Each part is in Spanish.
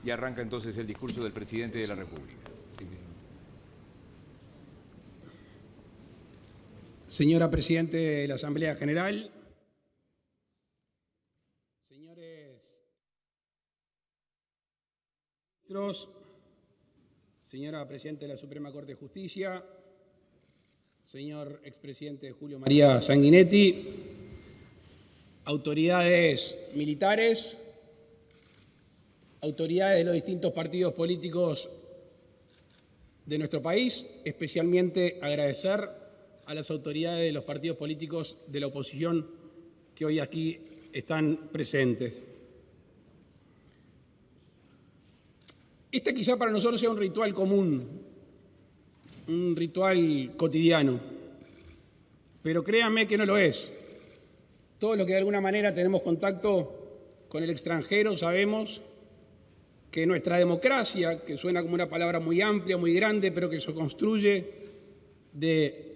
Y arranca entonces el discurso del presidente de la República. Señora Presidente de la Asamblea General, señores ministros, señora Presidenta de la Suprema Corte de Justicia, señor expresidente Julio María Sanguinetti, autoridades militares, autoridades de los distintos partidos políticos de nuestro país, especialmente agradecer a las autoridades de los partidos políticos de la oposición que hoy aquí están presentes. Este quizá para nosotros sea un ritual común, un ritual cotidiano, pero créanme que no lo es. Todos los que de alguna manera tenemos contacto con el extranjero sabemos que nuestra democracia, que suena como una palabra muy amplia, muy grande, pero que se construye de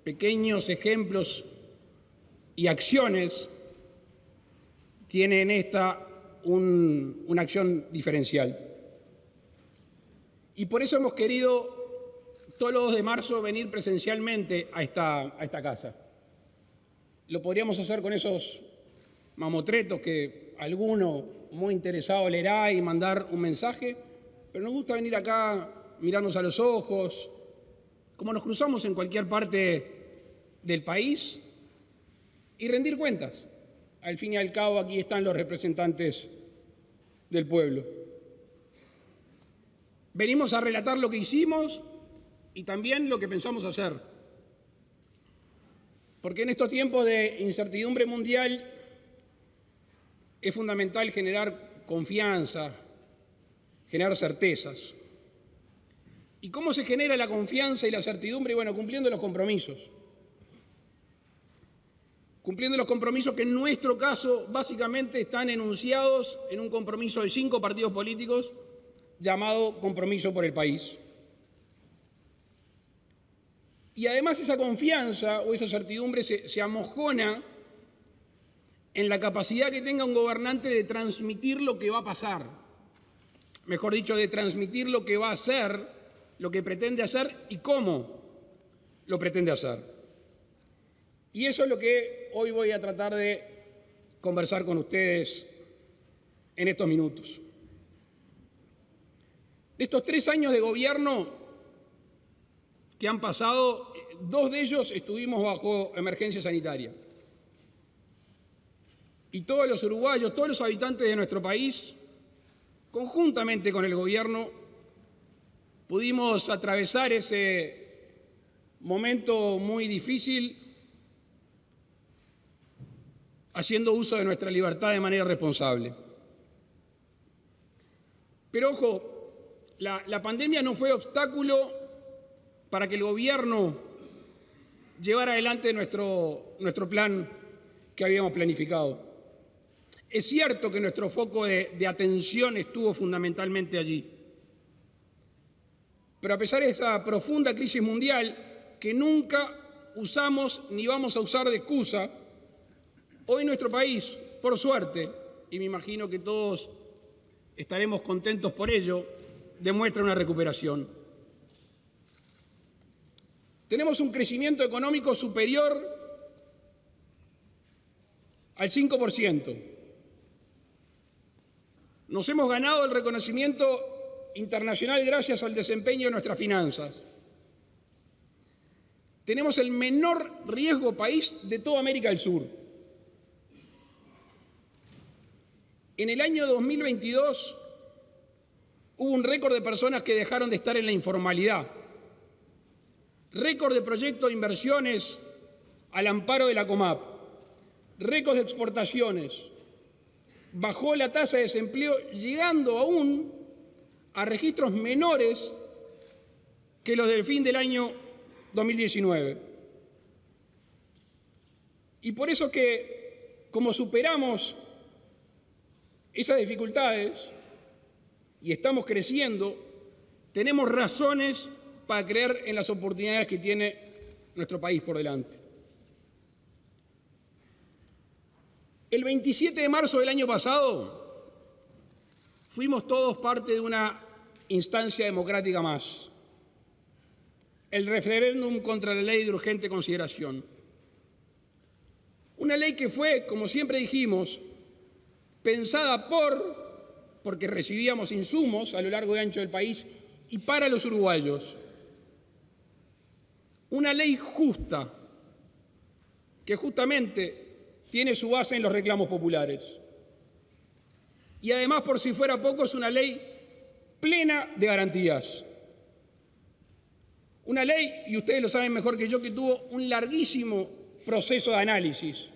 pequeños ejemplos y acciones, tiene en esta una acción diferencial. Y por eso hemos querido todos los 2 de marzo venir presencialmente a esta casa. Lo podríamos hacer con esos mamotretos que alguno muy interesado leerá y mandar un mensaje, pero nos gusta venir acá, mirarnos a los ojos, como nos cruzamos en cualquier parte del país, y rendir cuentas. Al fin y al cabo, aquí están los representantes del pueblo. Venimos a relatar lo que hicimos y también lo que pensamos hacer. Porque en estos tiempos de incertidumbre mundial es fundamental generar confianza, generar certezas. ¿Y cómo se genera la confianza y la certidumbre? Bueno, cumpliendo los compromisos. Cumpliendo los compromisos que en nuestro caso básicamente están enunciados en un compromiso de 5 partidos políticos llamado Compromiso por el País. Y además esa confianza o esa certidumbre se amojona en la capacidad que tenga un gobernante de transmitir lo que va a pasar. Mejor dicho, de transmitir lo que va a hacer, lo que pretende hacer y cómo lo pretende hacer. Y eso es lo que hoy voy a tratar de conversar con ustedes en estos minutos. De estos 3 años de gobierno que han pasado, 2 de ellos estuvimos bajo emergencia sanitaria. Y todos los uruguayos, todos los habitantes de nuestro país, conjuntamente con el gobierno, pudimos atravesar ese momento muy difícil haciendo uso de nuestra libertad de manera responsable. Pero ojo, la pandemia no fue obstáculo para que el gobierno llevara adelante nuestro plan que habíamos planificado. Es cierto que nuestro foco de atención estuvo fundamentalmente allí. Pero a pesar de esa profunda crisis mundial que nunca usamos ni vamos a usar de excusa, hoy nuestro país, por suerte, y me imagino que todos estaremos contentos por ello, demuestra una recuperación. Tenemos un crecimiento económico superior al 5%. Nos hemos ganado el reconocimiento internacional gracias al desempeño de nuestras finanzas. Tenemos el menor riesgo país de toda América del Sur. En el año 2022 hubo un récord de personas que dejaron de estar en la informalidad, récord de proyectos de inversiones al amparo de la COMAP, récord de exportaciones, bajó la tasa de desempleo llegando aún a registros menores que los del fin del año 2019. Y por eso que, como superamos esas dificultades y estamos creciendo, tenemos razones para creer en las oportunidades que tiene nuestro país por delante. El 27 de marzo del año pasado Fuimos todos parte de una instancia democrática más. El referéndum contra la ley de urgente consideración. Una ley que fue, como siempre dijimos, pensada porque recibíamos insumos a lo largo y ancho del país y para los uruguayos. Una ley justa, que justamente tiene su base en los reclamos populares. Y además, por si fuera poco, es una ley plena de garantías. Una ley, y ustedes lo saben mejor que yo, que tuvo un larguísimo proceso de análisis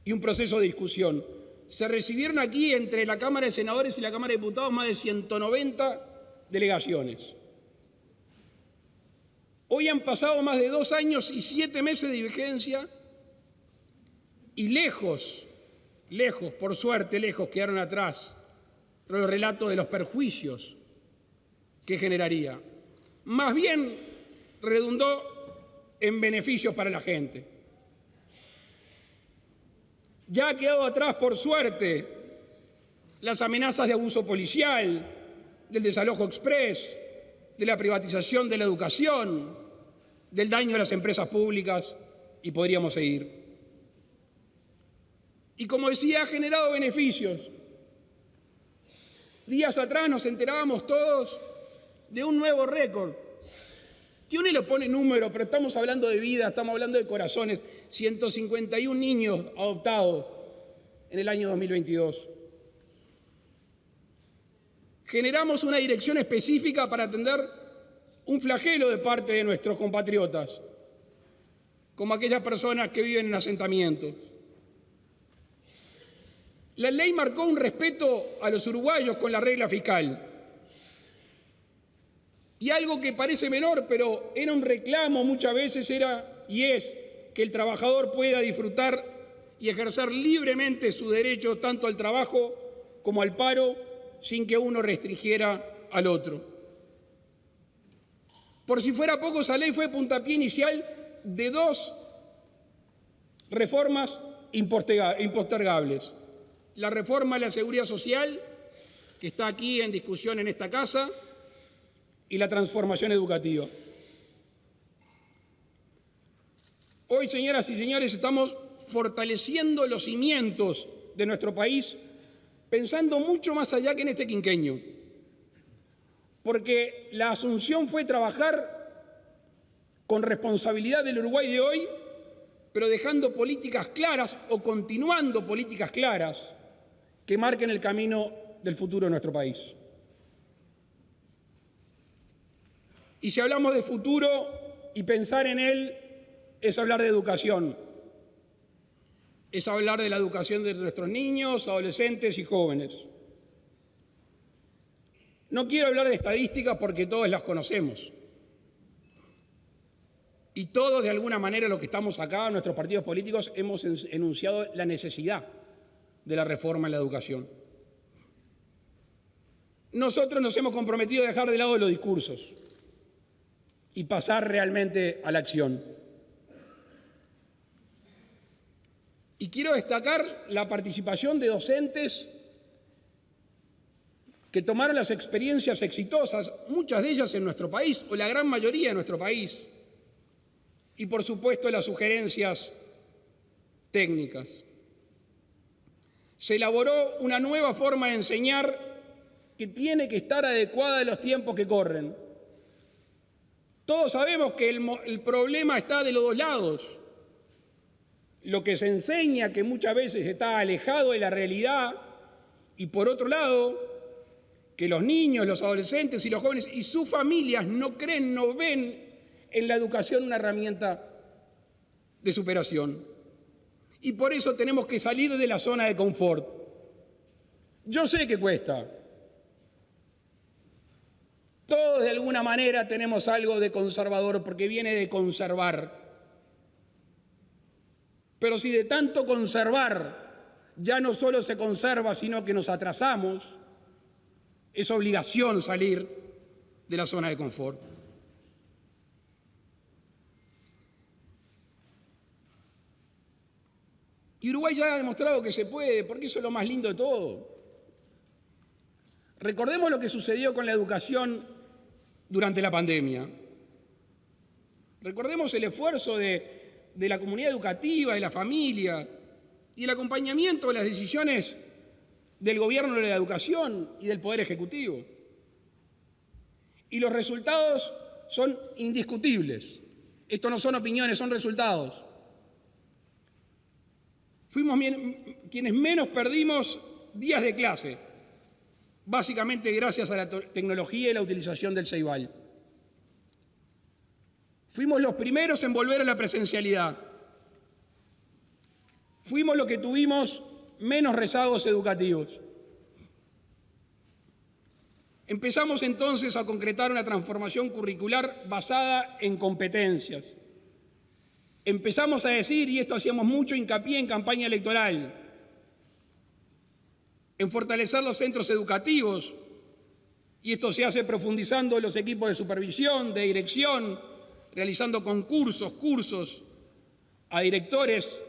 y un proceso de discusión. Se recibieron aquí entre la Cámara de Senadores y la Cámara de Diputados más de 190 delegaciones. Hoy han pasado más de 2 años y 7 meses de vigencia y lejos, por suerte, lejos quedaron atrás los relatos de los perjuicios que generaría. Más bien redundó en beneficios para la gente. Ya ha quedado atrás, por suerte, las amenazas de abuso policial, del desalojo exprés, de la privatización de la educación, del daño a las empresas públicas, y podríamos seguir. Y como decía, ha generado beneficios. Días atrás nos enterábamos todos de un nuevo récord. Que uno le pone número, pero estamos hablando de vida, estamos hablando de corazones. 151 niños adoptados en el año 2022. Generamos una dirección específica para atender un flagelo de parte de nuestros compatriotas, como aquellas personas que viven en asentamientos. La ley marcó un respeto a los uruguayos con la regla fiscal. Y algo que parece menor, pero era un reclamo muchas veces, era y es que el trabajador pueda disfrutar y ejercer libremente su derecho tanto al trabajo como al paro, sin que uno restringiera al otro. Por si fuera poco, esa ley fue puntapié inicial de 2 reformas impostergables. La reforma de la Seguridad Social, que está aquí en discusión en esta casa, y la transformación educativa. Hoy, señoras y señores, estamos fortaleciendo los cimientos de nuestro país, pensando mucho más allá que en este quinquenio, porque la asunción fue trabajar con responsabilidad del Uruguay de hoy, pero dejando políticas claras o continuando políticas claras que marquen el camino del futuro de nuestro país. Y si hablamos de futuro y pensar en él, es hablar de educación. Es hablar de la educación de nuestros niños, adolescentes y jóvenes. No quiero hablar de estadísticas porque todos las conocemos. Y todos, de alguna manera, los que estamos acá, nuestros partidos políticos, hemos enunciado la necesidad de la reforma en la educación. Nosotros nos hemos comprometido a dejar de lado los discursos y pasar realmente a la acción. Y quiero destacar la participación de docentes que tomaron las experiencias exitosas, muchas de ellas en nuestro país, o la gran mayoría en nuestro país, y por supuesto las sugerencias técnicas. Se elaboró una nueva forma de enseñar que tiene que estar adecuada a los tiempos que corren. Todos sabemos que el problema está de los dos lados. Lo que se enseña, que muchas veces está alejado de la realidad, y por otro lado, que los niños, los adolescentes y los jóvenes y sus familias no creen, no ven en la educación una herramienta de superación. Y por eso tenemos que salir de la zona de confort. Yo sé que cuesta. Todos de alguna manera tenemos algo de conservador porque viene de conservar. Pero si de tanto conservar ya no solo se conserva, sino que nos atrasamos, es obligación salir de la zona de confort. Y Uruguay ya ha demostrado que se puede, porque eso es lo más lindo de todo. Recordemos lo que sucedió con la educación durante la pandemia. Recordemos el esfuerzo de la comunidad educativa, de la familia y el acompañamiento de las decisiones del gobierno de la educación y del Poder Ejecutivo. Y los resultados son indiscutibles. Esto no son opiniones, son resultados. Fuimos quienes menos perdimos días de clase, básicamente gracias a la tecnología y la utilización del Ceibal. Fuimos los primeros en volver a la presencialidad. Fuimos los que tuvimos menos rezagos educativos. Empezamos entonces a concretar una transformación curricular basada en competencias. Empezamos a decir, y esto hacíamos mucho hincapié en campaña electoral, en fortalecer los centros educativos, y esto se hace profundizando los equipos de supervisión, de dirección, realizando concursos, cursos a directores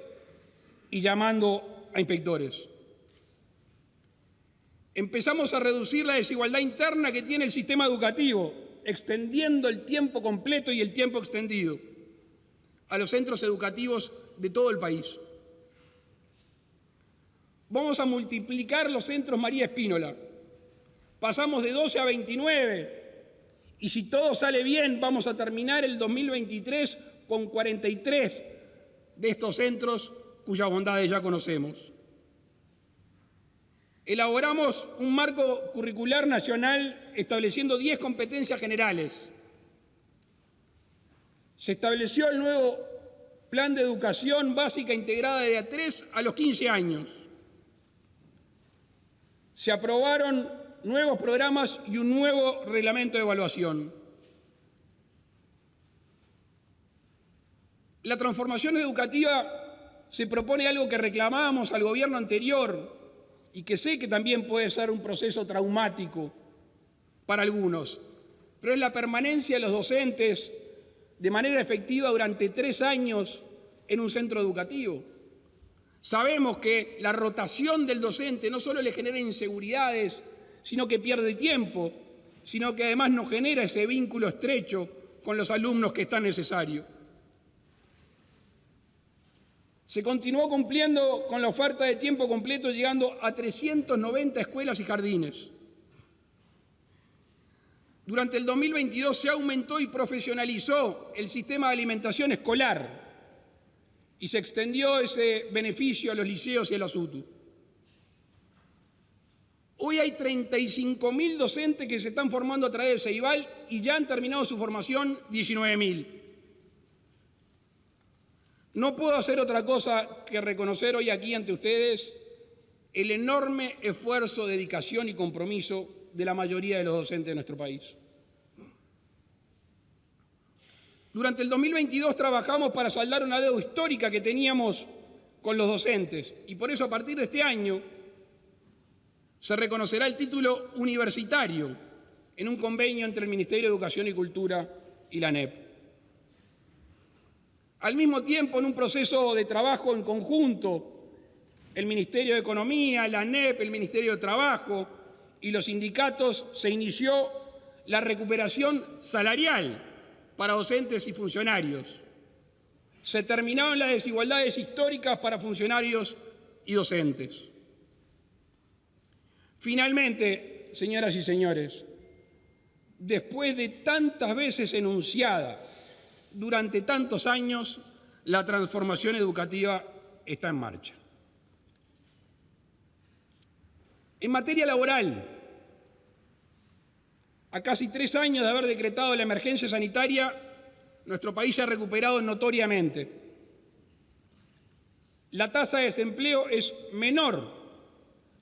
y llamando a inspectores. Empezamos a reducir la desigualdad interna que tiene el sistema educativo, extendiendo el tiempo completo y el tiempo extendido a los centros educativos de todo el país. Vamos a multiplicar los centros María Espínola. Pasamos de 12 a 29 y si todo sale bien vamos a terminar el 2023 con 43 de estos centros cuyas bondades ya conocemos. Elaboramos un marco curricular nacional estableciendo 10 competencias generales. Se estableció el nuevo Plan de Educación Básica Integrada de a 3 a los 15 años. Se aprobaron nuevos programas y un nuevo reglamento de evaluación. La transformación educativa se propone algo que reclamábamos al gobierno anterior y que sé que también puede ser un proceso traumático para algunos, pero es la permanencia de los docentes de manera efectiva durante 3 años en un centro educativo. Sabemos que la rotación del docente no solo le genera inseguridades, sino que pierde tiempo, sino que además no genera ese vínculo estrecho con los alumnos que es tan necesario. Se continuó cumpliendo con la oferta de tiempo completo, llegando a 390 escuelas y jardines. Durante el 2022 se aumentó y profesionalizó el sistema de alimentación escolar y se extendió ese beneficio a los liceos y a la UTU. Hoy hay 35.000 docentes que se están formando a través del Ceibal y ya han terminado su formación 19.000. No puedo hacer otra cosa que reconocer hoy aquí ante ustedes el enorme esfuerzo, dedicación y compromiso de la mayoría de los docentes de nuestro país. Durante el 2022 trabajamos para saldar una deuda histórica que teníamos con los docentes y por eso a partir de este año se reconocerá el título universitario en un convenio entre el Ministerio de Educación y Cultura y la ANEP. Al mismo tiempo, en un proceso de trabajo en conjunto, el Ministerio de Economía, la ANEP, el Ministerio de Trabajo y los sindicatos, se inició la recuperación salarial para docentes y funcionarios. Se terminaron las desigualdades históricas para funcionarios y docentes. Finalmente, señoras y señores, después de tantas veces enunciada durante tantos años, la transformación educativa está en marcha. En materia laboral, a casi 3 años de haber decretado la emergencia sanitaria, nuestro país se ha recuperado notoriamente. La tasa de desempleo es menor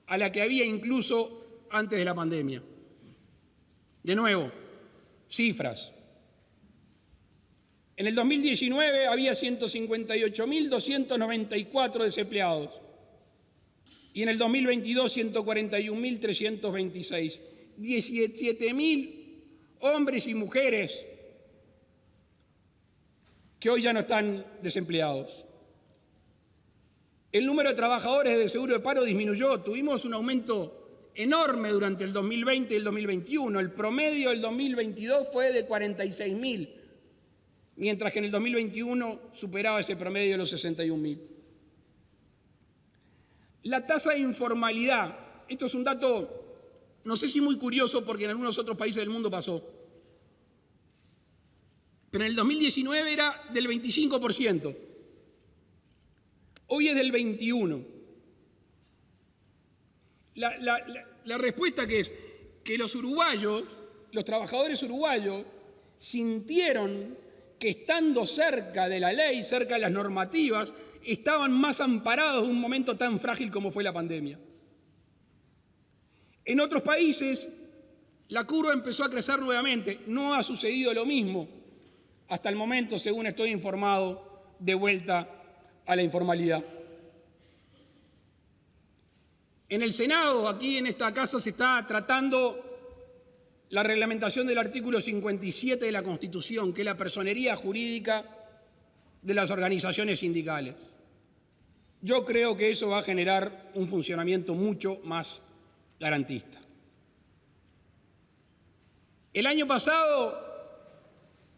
a la que había incluso antes de la pandemia. De nuevo, cifras. En el 2019 había 158.294 desempleados y en el 2022 141.326. 17.000 hombres y mujeres que hoy ya no están desempleados. El número de trabajadores de seguro de paro disminuyó, tuvimos un aumento enorme durante el 2020 y el 2021. El promedio del 2022 fue de 46.000, mientras que en el 2021 superaba ese promedio de los 61.000. La tasa de informalidad, esto es un dato, no sé si muy curioso porque en algunos otros países del mundo pasó, pero en el 2019 era del 25%, hoy es del 21%. La respuesta que es que los uruguayos, los trabajadores uruguayos, sintieron que estando cerca de la ley, cerca de las normativas, estaban más amparados en un momento tan frágil como fue la pandemia. En otros países, la curva empezó a crecer nuevamente. No ha sucedido lo mismo hasta el momento, según estoy informado, de vuelta a la informalidad. En el Senado, aquí en esta casa, se está tratando la reglamentación del artículo 57 de la Constitución, que es la personería jurídica de las organizaciones sindicales. Yo creo que eso va a generar un funcionamiento mucho más garantista. El año pasado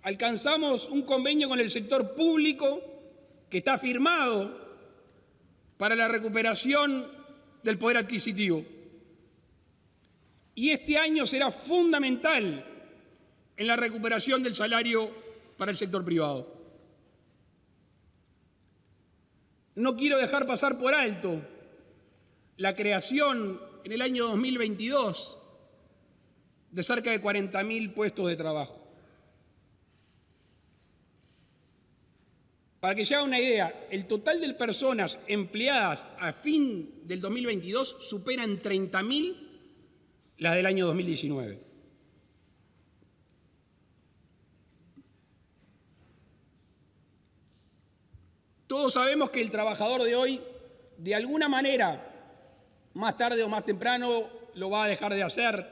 alcanzamos un convenio con el sector público que está firmado para la recuperación del poder adquisitivo. Y este año será fundamental en la recuperación del salario para el sector privado. No quiero dejar pasar por alto la creación en el año 2022 de cerca de 40.000 puestos de trabajo. Para que se haga una idea, el total de personas empleadas a fin del 2022 supera en 30.000 las del año 2019. Todos sabemos que el trabajador de hoy, de alguna manera, más tarde o más temprano, lo va a dejar de hacer,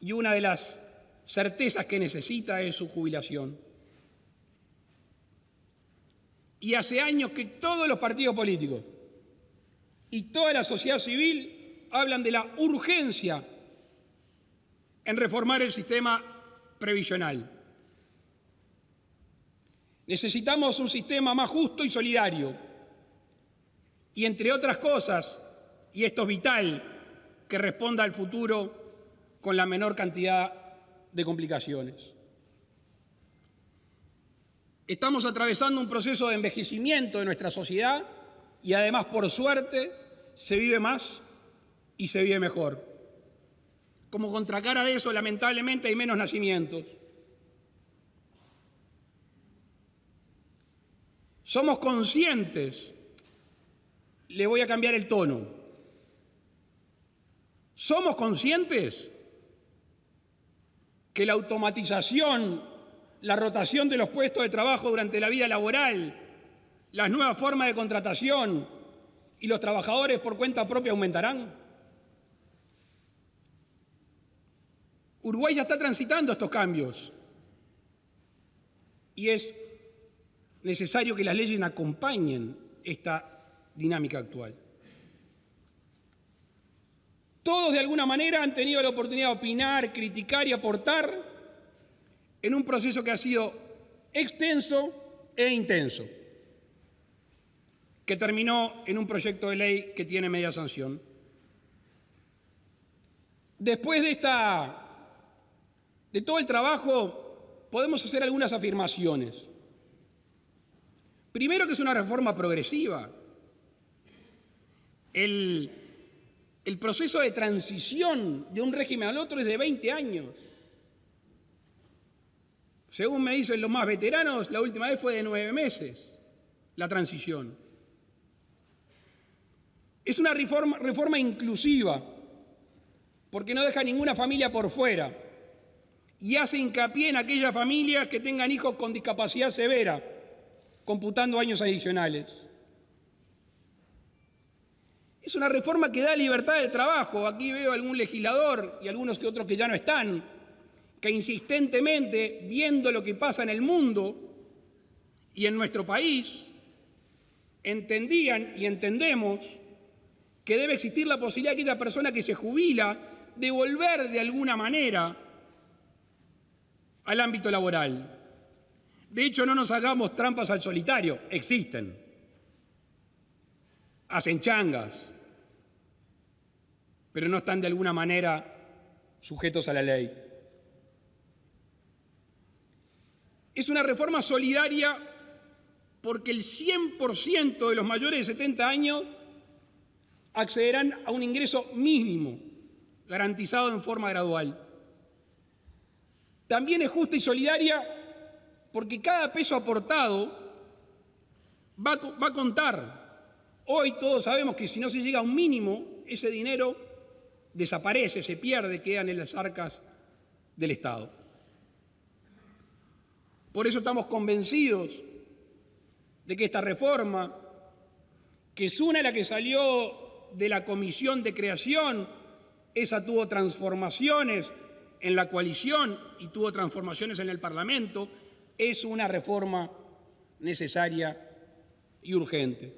y una de las certezas que necesita es su jubilación. Y hace años que todos los partidos políticos y toda la sociedad civil hablan de la urgencia en reformar el sistema previsional. Necesitamos un sistema más justo y solidario. Y entre otras cosas, y esto es vital, que responda al futuro con la menor cantidad de complicaciones. Estamos atravesando un proceso de envejecimiento de nuestra sociedad y además, por suerte, se vive más y se vive mejor. Como contracara de eso, lamentablemente, hay menos nacimientos. Somos conscientes, le voy a cambiar el tono, somos conscientes que la automatización, la rotación de los puestos de trabajo durante la vida laboral, las nuevas formas de contratación y los trabajadores por cuenta propia aumentarán. Uruguay ya está transitando estos cambios y es necesario que las leyes acompañen esta dinámica actual. Todos de alguna manera han tenido la oportunidad de opinar, criticar y aportar en un proceso que ha sido extenso e intenso, que terminó en un proyecto de ley que tiene media sanción. Después de todo el trabajo, podemos hacer algunas afirmaciones. Primero, que es una reforma progresiva. El proceso de transición de un régimen al otro es de 20 años. Según me dicen los más veteranos, la última vez fue de 9 meses, la transición. Es una reforma inclusiva, porque no deja ninguna familia por fuera y hace hincapié en aquellas familias que tengan hijos con discapacidad severa, computando años adicionales. Es una reforma que da libertad de trabajo. Aquí veo a algún legislador y algunos que otros que ya no están, que insistentemente, viendo lo que pasa en el mundo y en nuestro país, entendían y entendemos que debe existir la posibilidad de aquella persona que se jubila de volver de alguna manera al ámbito laboral. De hecho, no nos hagamos trampas al solitario, existen. Hacen changas, pero no están de alguna manera sujetos a la ley. Es una reforma solidaria porque el 100% de los mayores de 70 años accederán a un ingreso mínimo, garantizado en forma gradual. También es justa y solidaria porque cada peso aportado va a contar. Hoy todos sabemos que si no se llega a un mínimo, ese dinero desaparece, se pierde, quedan en las arcas del Estado. Por eso estamos convencidos de que esta reforma, que es una de las que salió de la comisión de creación, esa tuvo transformaciones en la coalición y tuvo transformaciones en el Parlamento, es una reforma necesaria y urgente.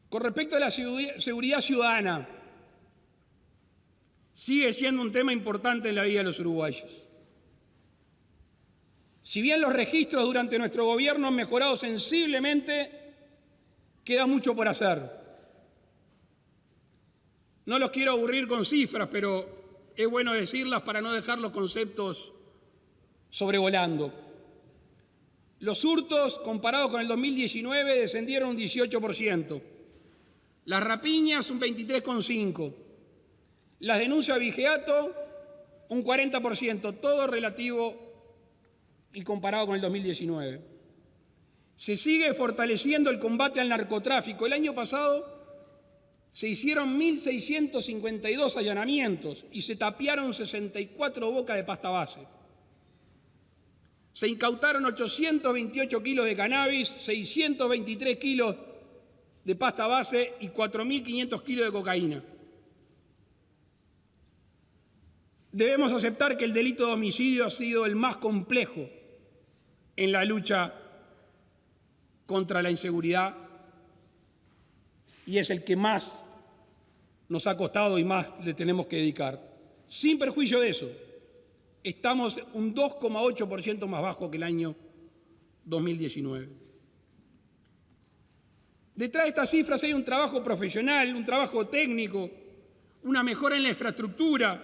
Con respecto a la seguridad ciudadana, sigue siendo un tema importante en la vida de los uruguayos. Si bien los registros durante nuestro gobierno han mejorado sensiblemente, queda mucho por hacer. No los quiero aburrir con cifras, pero es bueno decirlas para no dejar los conceptos sobrevolando. Los hurtos, comparados con el 2019, descendieron un 18%. Las rapiñas, un 23,5%. Las denuncias a vigiato, un 40%. Todo relativo y comparado con el 2019. Se sigue fortaleciendo el combate al narcotráfico. El año pasado se hicieron 1.652 allanamientos y se tapiaron 64 bocas de pasta base. Se incautaron 828 kilos de cannabis, 623 kilos de pasta base y 4.500 kilos de cocaína. Debemos aceptar que el delito de homicidio ha sido el más complejo en la lucha contra la inseguridad y es el que más nos ha costado y más le tenemos que dedicar. Sin perjuicio de eso, estamos un 2,8% más bajo que el año 2019. Detrás de estas cifras hay un trabajo profesional, un trabajo técnico, una mejora en la infraestructura,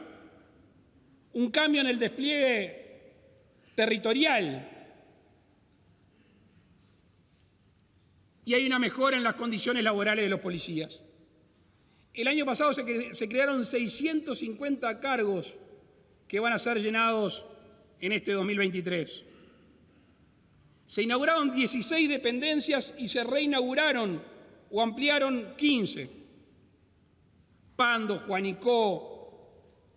un cambio en el despliegue territorial y hay una mejora en las condiciones laborales de los policías. El año pasado se crearon 650 cargos que van a ser llenados en este 2023. Se inauguraron 16 dependencias y se reinauguraron o ampliaron 15. Pando, Juanicó,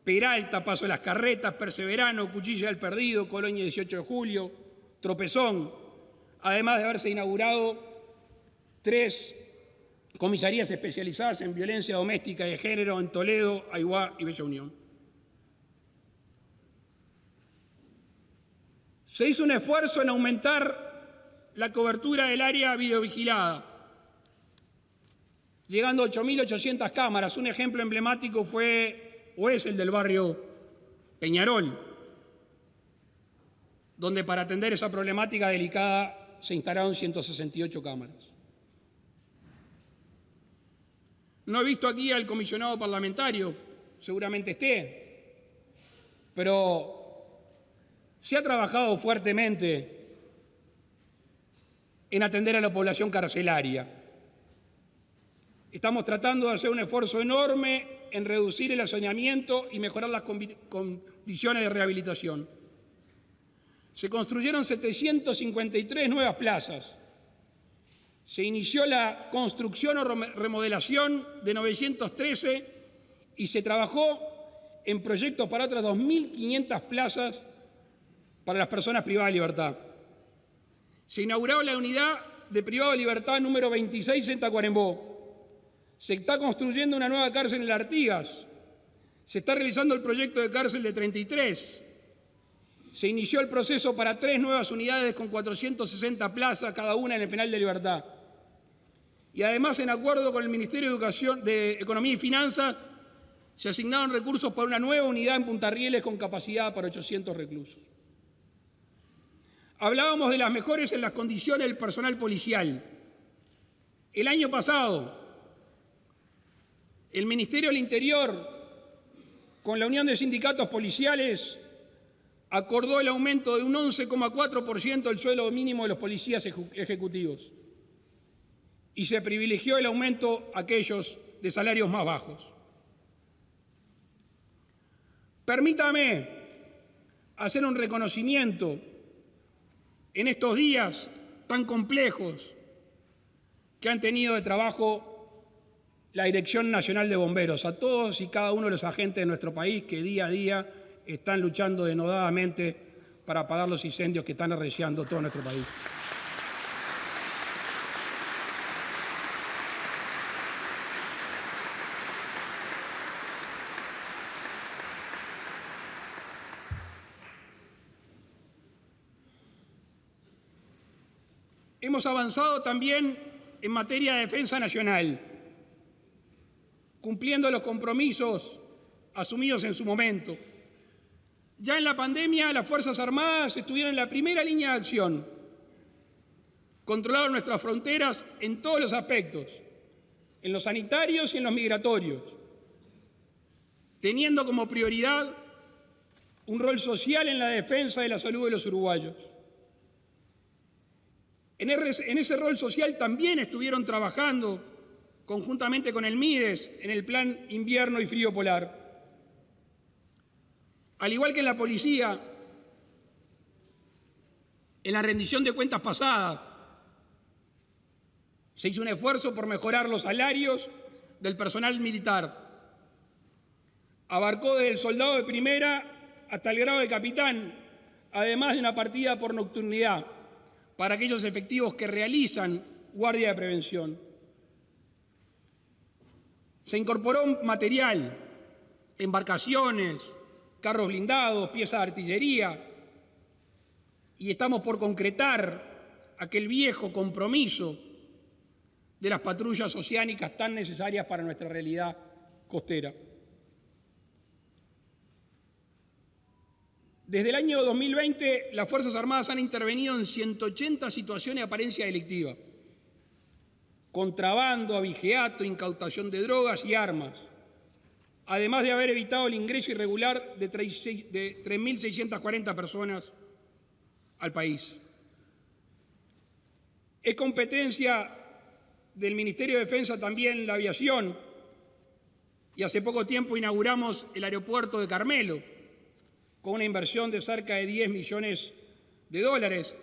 Peralta, Paso de las Carretas, Perseverano, Cuchilla del Perdido, Colonia 18 de Julio, Tropezón, además de haberse inaugurado 3 comisarías especializadas en violencia doméstica y de género en Toledo, Aiguá y Bella Unión. Se hizo un esfuerzo en aumentar la cobertura del área videovigilada, llegando a 8.800 cámaras. Un ejemplo emblemático fue o es el del barrio Peñarol, donde para atender esa problemática delicada se instalaron 168 cámaras. No he visto aquí al comisionado parlamentario, seguramente esté, pero se ha trabajado fuertemente en atender a la población carcelaria. Estamos tratando de hacer un esfuerzo enorme en reducir el hacinamiento y mejorar las condiciones de rehabilitación. Se construyeron 753 nuevas plazas. Se inició la construcción o remodelación de 913 y se trabajó en proyectos para otras 2.500 plazas para las personas privadas de libertad. Se inauguró la unidad de privado de libertad número 26 en Tacuarembó. Se está construyendo una nueva cárcel en Artigas. Se está realizando el proyecto de cárcel de 33. Se inició el proceso para 3 nuevas unidades con 460 plazas, cada una en el Penal de Libertad. Y además, en acuerdo con el Ministerio de Economía y Finanzas, se asignaron recursos para una nueva unidad en Punta Rieles con capacidad para 800 reclusos. Hablábamos de las mejoras en las condiciones del personal policial. El año pasado, el Ministerio del Interior, con la Unión de Sindicatos Policiales, acordó el aumento de un 11,4% del sueldo mínimo de los policías ejecutivos y se privilegió el aumento a aquellos de salarios más bajos. Permítame hacer un reconocimiento en estos días tan complejos que han tenido de trabajo la Dirección Nacional de Bomberos, a todos y cada uno de los agentes de nuestro país que día a día están luchando denodadamente para apagar los incendios que están arreciando todo nuestro país. Hemos avanzado también en materia de defensa nacional, cumpliendo los compromisos asumidos en su momento. Ya en la pandemia, las Fuerzas Armadas estuvieron en la primera línea de acción, controlaron nuestras fronteras en todos los aspectos, en los sanitarios y en los migratorios, teniendo como prioridad un rol social en la defensa de la salud de los uruguayos. En ese rol social también estuvieron trabajando conjuntamente con el MIDES en el Plan Invierno y Frío Polar. Al igual que en la policía, en la rendición de cuentas pasada, se hizo un esfuerzo por mejorar los salarios del personal militar. Abarcó desde el soldado de primera hasta el grado de capitán, además de una partida por nocturnidad para aquellos efectivos que realizan guardia de prevención. Se incorporó material, embarcaciones, carros blindados, piezas de artillería, y estamos por concretar aquel viejo compromiso de las patrullas oceánicas tan necesarias para nuestra realidad costera. Desde el año 2020, las Fuerzas Armadas han intervenido en 180 situaciones de apariencia delictiva: contrabando, abigeato, incautación de drogas y armas, además de haber evitado el ingreso irregular de 3.640 personas al país. Es competencia del Ministerio de Defensa también la aviación, y hace poco tiempo inauguramos el aeropuerto de Carmelo, con una inversión de cerca de $10 millones,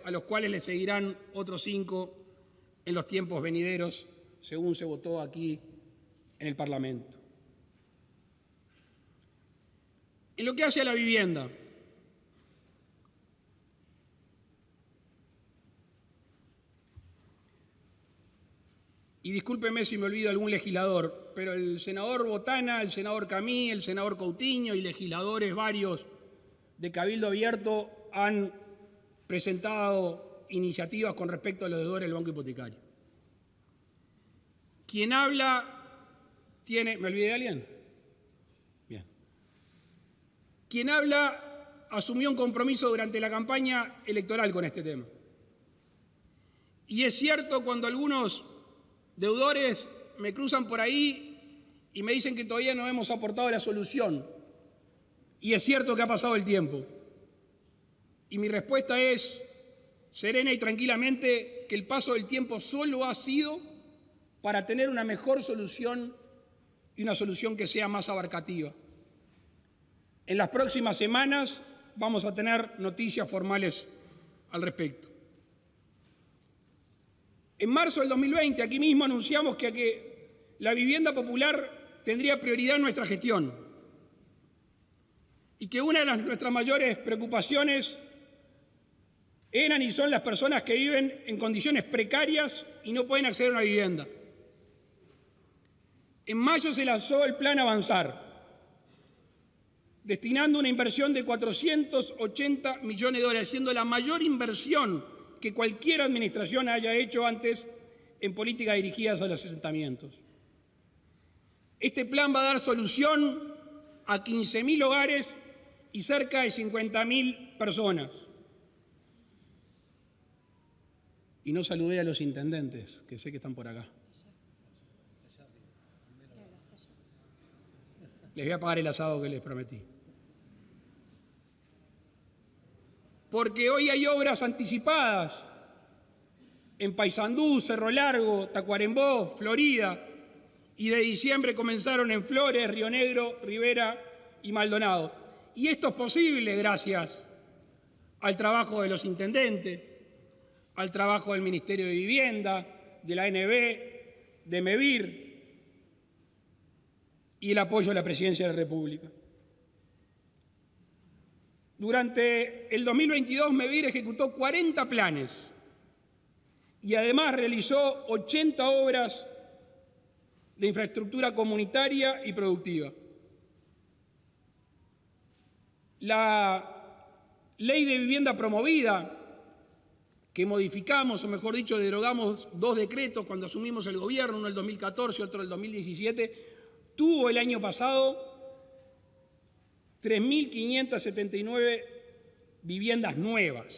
a los cuales le seguirán otros 5 en los tiempos venideros, según se votó aquí en el Parlamento. En lo que hace a la vivienda, y discúlpeme si me olvido algún legislador, pero el senador Botana, el senador Camí, el senador Coutinho y legisladores varios de Cabildo Abierto han presentado iniciativas con respecto a los deudores del Banco Hipotecario. Quien habla tiene... ¿Me olvidé de alguien? Bien. Quien habla asumió un compromiso durante la campaña electoral con este tema. Y es cierto, cuando algunos deudores me cruzan por ahí y me dicen que todavía no hemos aportado la solución. Y es cierto que ha pasado el tiempo. Y mi respuesta es, serena y tranquilamente, que el paso del tiempo solo ha sido para tener una mejor solución y una solución que sea más abarcativa. En las próximas semanas vamos a tener noticias formales al respecto. En marzo del 2020, aquí mismo anunciamos que la vivienda popular tendría prioridad en nuestra gestión y que una de nuestras mayores preocupaciones eran y son las personas que viven en condiciones precarias y no pueden acceder a una vivienda. En mayo se lanzó el Plan Avanzar, destinando una inversión de 480 millones de dólares, siendo la mayor inversión que cualquier administración haya hecho antes en políticas dirigidas a los asentamientos. Este plan va a dar solución a 15.000 hogares y cerca de 50.000 personas. Y no saludé a los intendentes, que sé que están por acá. Les voy a pagar el asado que les prometí. Porque hoy hay obras anticipadas en Paysandú, Cerro Largo, Tacuarembó, Florida, y de diciembre comenzaron en Flores, Río Negro, Rivera y Maldonado. Y esto es posible gracias al trabajo de los intendentes, al trabajo del Ministerio de Vivienda, de la ANB, de MEVIR y el apoyo de la Presidencia de la República. Durante el 2022, MEVIR ejecutó 40 planes y además realizó 80 obras de infraestructura comunitaria y productiva. La ley de vivienda promovida, que modificamos, o mejor dicho, derogamos 2 decretos cuando asumimos el gobierno, uno el 2014 y otro el 2017, tuvo el año pasado 3.579 viviendas nuevas.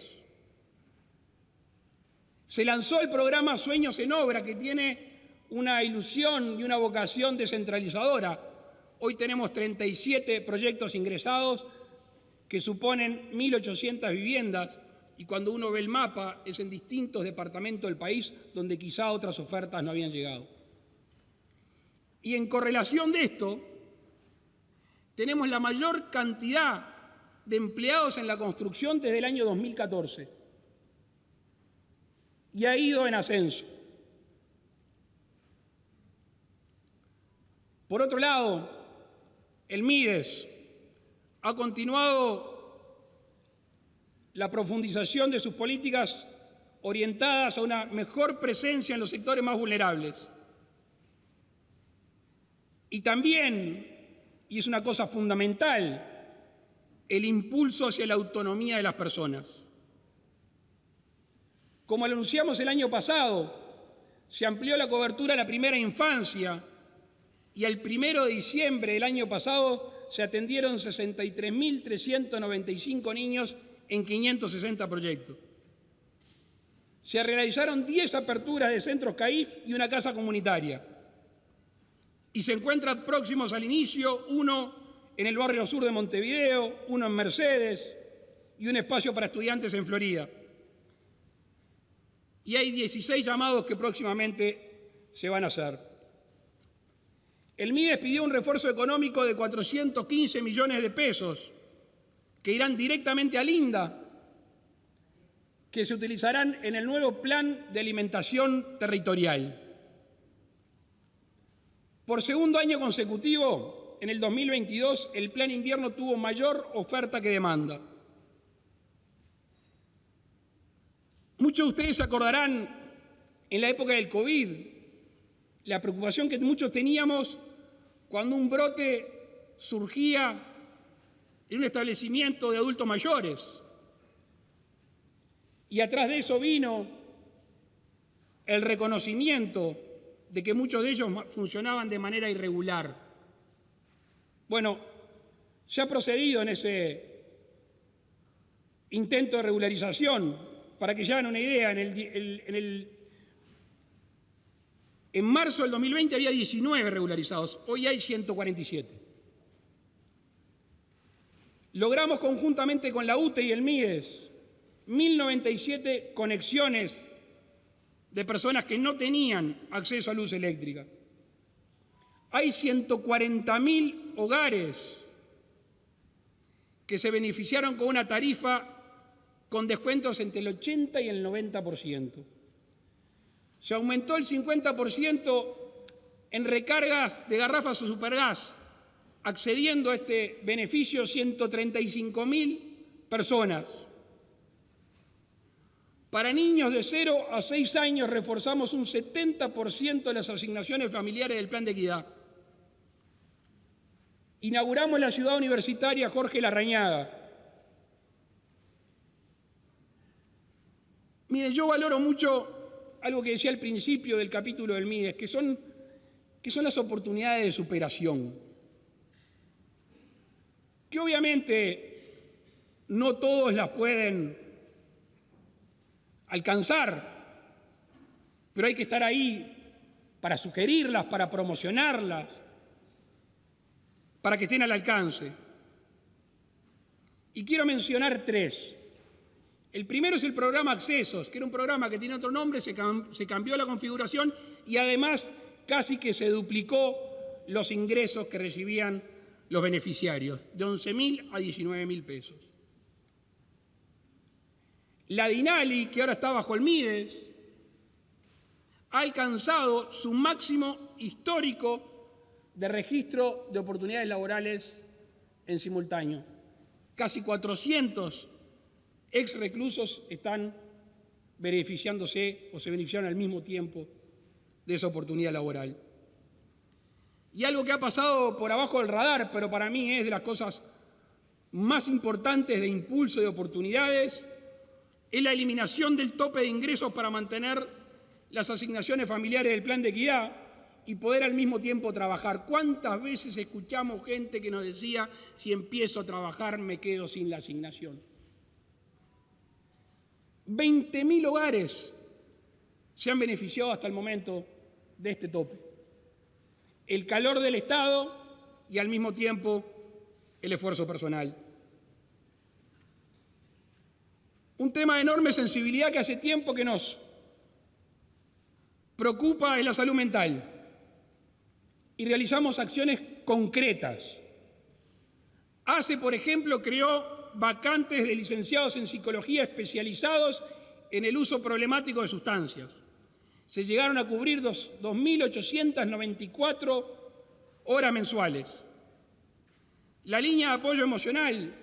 Se lanzó el programa Sueños en Obra, que tiene una ilusión y una vocación descentralizadora. Hoy tenemos 37 proyectos ingresados que suponen 1.800 viviendas, y cuando uno ve el mapa es en distintos departamentos del país donde quizá otras ofertas no habían llegado. Y en correlación de esto, tenemos la mayor cantidad de empleados en la construcción desde el año 2014 y ha ido en ascenso. Por otro lado, el MIDES ha continuado la profundización de sus políticas orientadas a una mejor presencia en los sectores más vulnerables. Y también, y es una cosa fundamental, el impulso hacia la autonomía de las personas. Como anunciamos el año pasado, se amplió la cobertura a la primera infancia y al 1 de diciembre del año pasado se atendieron 63.395 niños en 560 proyectos. Se realizaron 10 aperturas de centros CAIF y una casa comunitaria. Y se encuentran próximos al inicio uno en el barrio sur de Montevideo, uno en Mercedes y un espacio para estudiantes en Florida. Y hay 16 llamados que próximamente se van a hacer. El MIDES pidió un refuerzo económico de 415 millones de pesos que irán directamente al INDA, que se utilizarán en el nuevo Plan de Alimentación Territorial. Por segundo año consecutivo, en el 2022, el Plan Invierno tuvo mayor oferta que demanda. Muchos de ustedes se acordarán, en la época del COVID, la preocupación que muchos teníamos cuando un brote surgía en un establecimiento de adultos mayores. Y atrás de eso vino el reconocimiento de que muchos de ellos funcionaban de manera irregular. Bueno, se ha procedido en ese intento de regularización. Para que se hagan una idea, en marzo del 2020 había 19 regularizados, hoy hay 147. Logramos conjuntamente con la UTE y el MIDES 1.097 conexiones de personas que no tenían acceso a luz eléctrica. Hay 140.000 hogares que se beneficiaron con una tarifa con descuentos entre el 80 y el 90%. Se aumentó el 50% en recargas de garrafas o supergas, accediendo a este beneficio 135.000 personas. Para niños de 0 a 6 años reforzamos un 70% de las asignaciones familiares del Plan de Equidad. Inauguramos la ciudad universitaria Jorge Larrañaga. Mire, yo valoro mucho algo que decía al principio del capítulo del MIDES, que son las oportunidades de superación. Que obviamente no todos las pueden alcanzar, pero hay que estar ahí para sugerirlas, para promocionarlas, para que estén al alcance. Y quiero mencionar tres. El primero es el programa Accesos, que era un programa que tiene otro nombre, se cambió la configuración y además casi que se duplicó los ingresos que recibían los beneficiarios, de 11.000 a 19.000 pesos. La DINALI, que ahora está bajo el MIDES, ha alcanzado su máximo histórico de registro de oportunidades laborales en simultáneo. Casi 400 exreclusos están beneficiándose o se beneficiaron al mismo tiempo de esa oportunidad laboral. Y algo que ha pasado por abajo del radar, pero para mí es de las cosas más importantes de impulso de oportunidades, es la eliminación del tope de ingresos para mantener las asignaciones familiares del Plan de Equidad y poder al mismo tiempo trabajar. ¿Cuántas veces escuchamos gente que nos decía, si empiezo a trabajar me quedo sin la asignación? 20.000 hogares se han beneficiado hasta el momento de este tope. El calor del Estado y al mismo tiempo el esfuerzo personal. Un tema de enorme sensibilidad que hace tiempo que nos preocupa es la salud mental y realizamos acciones concretas. ACE, por ejemplo, creó vacantes de licenciados en psicología especializados en el uso problemático de sustancias. Se llegaron a cubrir 2.894 horas mensuales. La línea de apoyo emocional,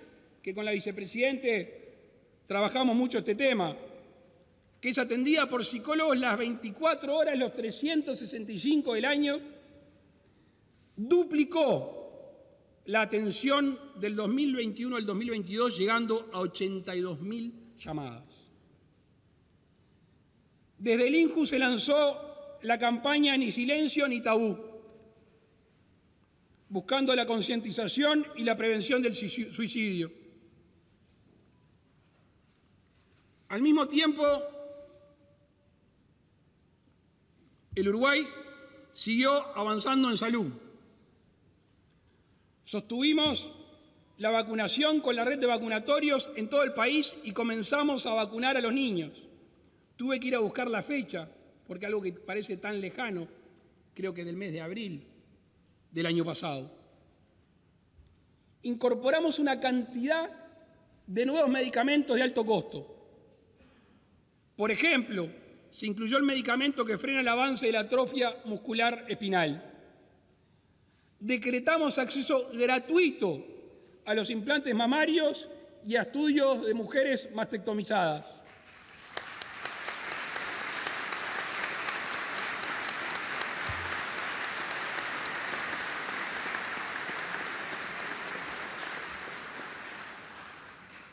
que con la vicepresidente trabajamos mucho este tema, que es atendida por psicólogos las 24 horas, los 365 del año, duplicó la atención del 2021 al 2022, llegando a 82.000 llamadas. Desde el INJU se lanzó la campaña Ni Silencio ni Tabú, buscando la concientización y la prevención del suicidio. Al mismo tiempo, el Uruguay siguió avanzando en salud. Sostuvimos la vacunación con la red de vacunatorios en todo el país y comenzamos a vacunar a los niños. Tuve que ir a buscar la fecha, porque algo que parece tan lejano, creo que del mes de abril del año pasado. Incorporamos una cantidad de nuevos medicamentos de alto costo. Por ejemplo, se incluyó el medicamento que frena el avance de la atrofia muscular espinal. Decretamos acceso gratuito a los implantes mamarios y a estudios de mujeres mastectomizadas.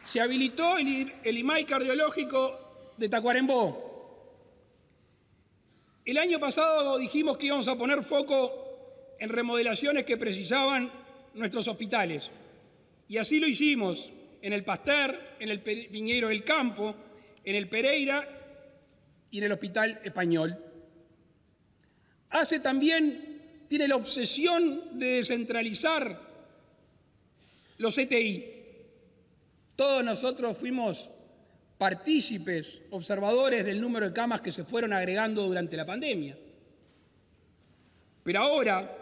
Se habilitó el IMAI cardiológico de Tacuarembó. El año pasado dijimos que íbamos a poner foco en remodelaciones que precisaban nuestros hospitales. Y así lo hicimos en el Pasteur, en el Piñeiro del Campo, en el Pereira y en el Hospital Español. ACE también tiene la obsesión de descentralizar los CTI. Todos nosotros fuimos partícipes, observadores del número de camas que se fueron agregando durante la pandemia. Pero ahora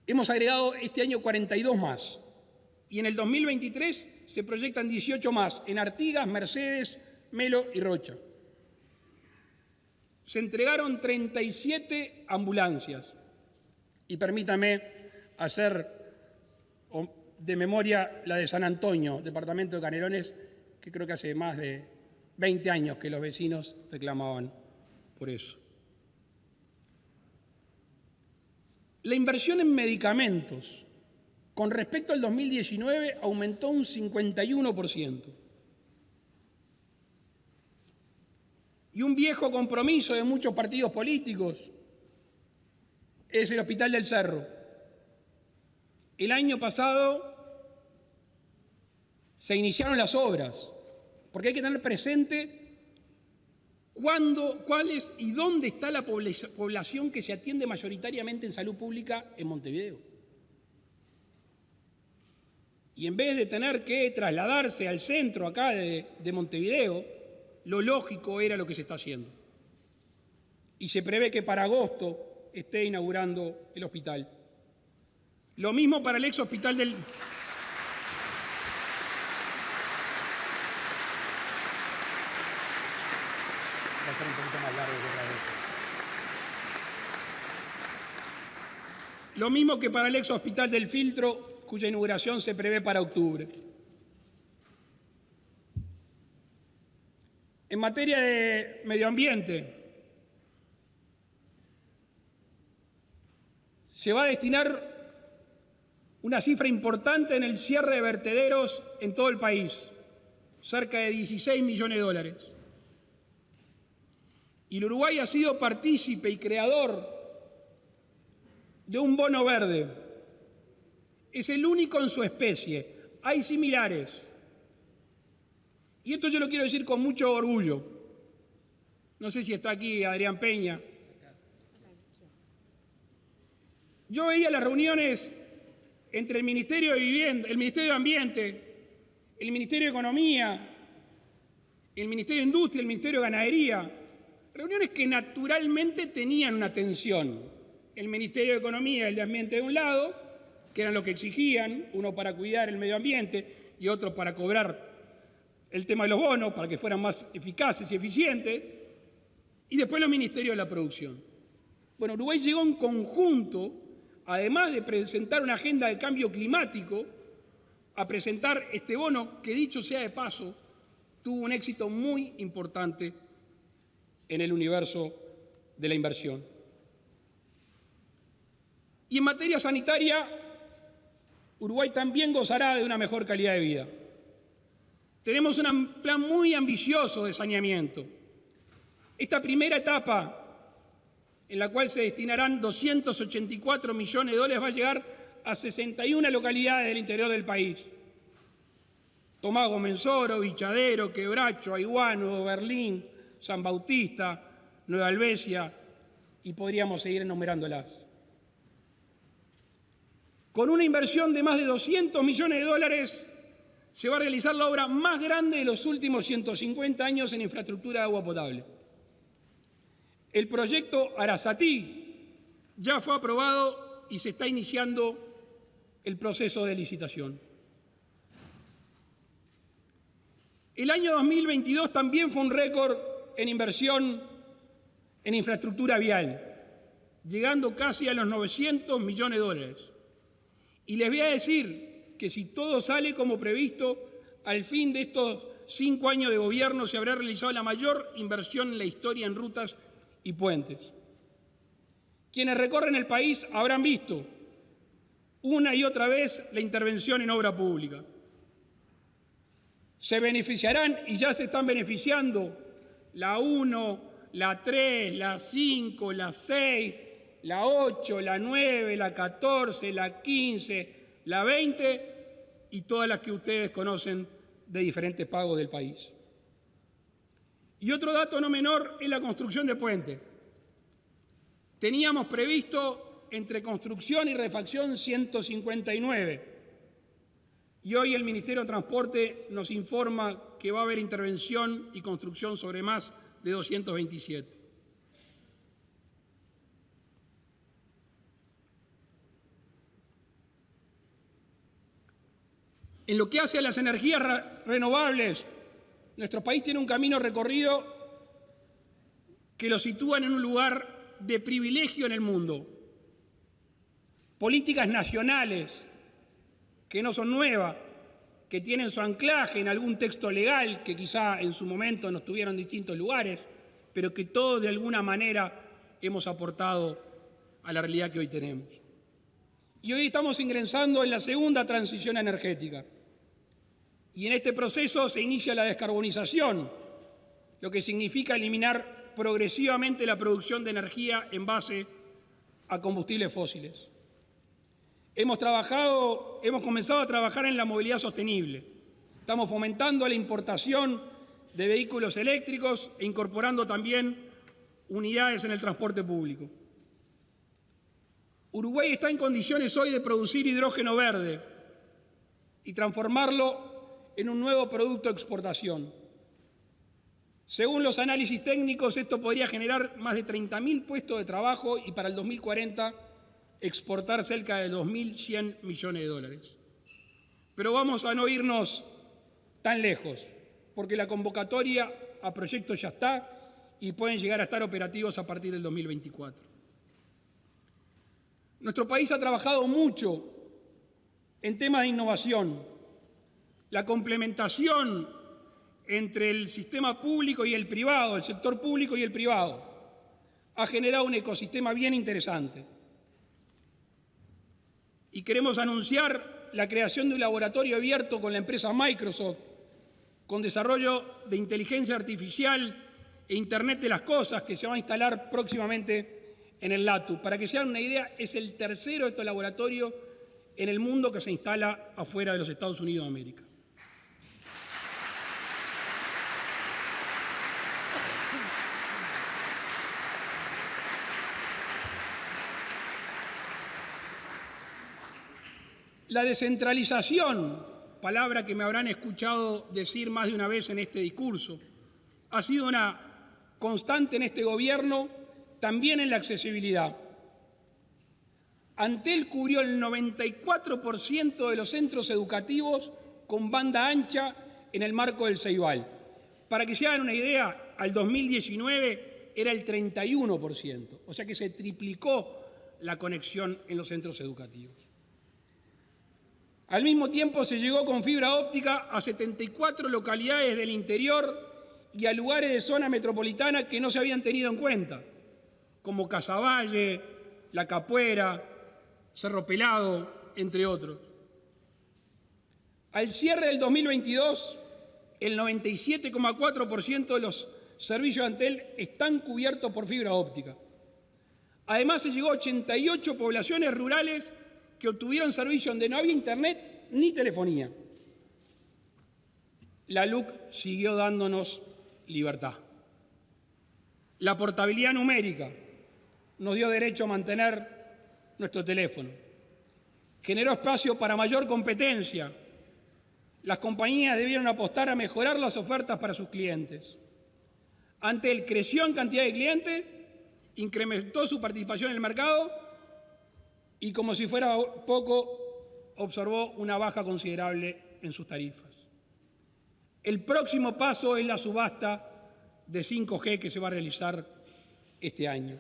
hemos agregado este año 42 más y en el 2023 se proyectan 18 más en Artigas, Mercedes, Melo y Rocha. Se entregaron 37 ambulancias y permítame hacer de memoria la de San Antonio, departamento de Canelones, que creo que hace más de 20 años que los vecinos reclamaban por eso. La inversión en medicamentos con respecto al 2019 aumentó un 51%. Y un viejo compromiso de muchos partidos políticos es el Hospital del Cerro. El año pasado se iniciaron las obras, porque hay que tener presente cuál es y dónde está la población que se atiende mayoritariamente en salud pública en Montevideo. Y en vez de tener que trasladarse al centro acá de Montevideo, lo lógico era lo que se está haciendo. Y se prevé que para agosto esté inaugurando el hospital. Lo mismo para el ex hospital del... Va a ser un poquito más largo que otra vez. Lo mismo que para el ex hospital del Filtro, cuya inauguración se prevé para octubre. En materia de medio ambiente, se va a destinar una cifra importante en el cierre de vertederos en todo el país, cerca de 16 millones de dólares. Y el Uruguay ha sido partícipe y creador de un bono verde. Es el único en su especie. Hay similares. Y esto yo lo quiero decir con mucho orgullo. No sé si está aquí Adrián Peña. Yo veía las reuniones entre el Ministerio de Vivienda, el Ministerio de Ambiente, el Ministerio de Economía, el Ministerio de Industria, el Ministerio de Ganadería, reuniones que naturalmente tenían una tensión. El Ministerio de Economía y el de Ambiente de un lado, que eran lo que exigían, uno para cuidar el medio ambiente y otro para cobrar el tema de los bonos, para que fueran más eficaces y eficientes, y después los ministerios de la producción. Bueno, Uruguay llegó en conjunto, además de presentar una agenda de cambio climático, a presentar este bono que, dicho sea de paso, tuvo un éxito muy importante en el universo de la inversión. Y en materia sanitaria, Uruguay también gozará de una mejor calidad de vida. Tenemos un plan muy ambicioso de saneamiento. Esta primera etapa, en la cual se destinarán 284 millones de dólares, va a llegar a 61 localidades del interior del país. Tomás Gomenzoro, Bichadero, Quebracho, Aiguano, Berlín, San Bautista, Nueva Albesia, y podríamos seguir enumerándolas. Con una inversión de más de 200 millones de dólares, se va a realizar la obra más grande de los últimos 150 años en infraestructura de agua potable. El proyecto Arasatí ya fue aprobado y se está iniciando el proceso de licitación. El año 2022 también fue un récord en inversión en infraestructura vial, llegando casi a los 900 millones de dólares. Y les voy a decir que si todo sale como previsto, al fin de estos 5 años de gobierno se habrá realizado la mayor inversión en la historia en rutas y puentes. Quienes recorren el país habrán visto una y otra vez la intervención en obra pública. Se beneficiarán y ya se están beneficiando la 1, la 3, la 5, la 6, la 8, la 9, la 14, la 15, la 20 y todas las que ustedes conocen de diferentes pagos del país. Y otro dato no menor es la construcción de puentes. Teníamos previsto entre construcción y refacción 159. Y hoy el Ministerio de Transporte nos informa que va a haber intervención y construcción sobre más de 227. En lo que hace a las energías renovables, nuestro país tiene un camino recorrido que lo sitúan en un lugar de privilegio en el mundo. Políticas nacionales que no son nuevas, que tienen su anclaje en algún texto legal que quizá en su momento nos tuvieron en distintos lugares, pero que todos de alguna manera hemos aportado a la realidad que hoy tenemos. Y hoy estamos ingresando en la segunda transición energética. Y en este proceso se inicia la descarbonización, lo que significa eliminar progresivamente la producción de energía en base a combustibles fósiles. Hemos comenzado a trabajar en la movilidad sostenible. Estamos fomentando la importación de vehículos eléctricos e incorporando también unidades en el transporte público. Uruguay está en condiciones hoy de producir hidrógeno verde y transformarlo en un nuevo producto de exportación. Según los análisis técnicos, esto podría generar más de 30.000 puestos de trabajo y para el 2040 exportar cerca de 2.100 millones de dólares. Pero vamos a no irnos tan lejos, porque la convocatoria a proyectos ya está y pueden llegar a estar operativos a partir del 2024. Nuestro país ha trabajado mucho en temas de innovación. La complementación entre el sistema público y el privado, el sector público y el privado, ha generado un ecosistema bien interesante. Y queremos anunciar la creación de un laboratorio abierto con la empresa Microsoft, con desarrollo de inteligencia artificial e Internet de las Cosas, que se va a instalar próximamente en el LATU. Para que se hagan una idea, es el tercero de estos laboratorios en el mundo que se instala afuera de los Estados Unidos de América. La descentralización, palabra que me habrán escuchado decir más de una vez en este discurso, ha sido una constante en este gobierno, también en la accesibilidad. Antel cubrió el 94% de los centros educativos con banda ancha en el marco del Ceibal. Para que se hagan una idea, al 2019 era el 31%, o sea que se triplicó la conexión en los centros educativos. Al mismo tiempo se llegó con fibra óptica a 74 localidades del interior y a lugares de zona metropolitana que no se habían tenido en cuenta, como Casaballe, La Capuera, Cerro Pelado, entre otros. Al cierre del 2022, el 97,4% de los servicios de Antel están cubiertos por fibra óptica. Además, se llegó a 88 poblaciones rurales que obtuvieron servicio donde no había internet ni telefonía. La LUC siguió dándonos libertad. La portabilidad numérica nos dio derecho a mantener nuestro teléfono. Generó espacio para mayor competencia. Las compañías debieron apostar a mejorar las ofertas para sus clientes. Antel creció en cantidad de clientes, incrementó su participación en el mercado y, como si fuera poco, observó una baja considerable en sus tarifas. El próximo paso es la subasta de 5G que se va a realizar este año.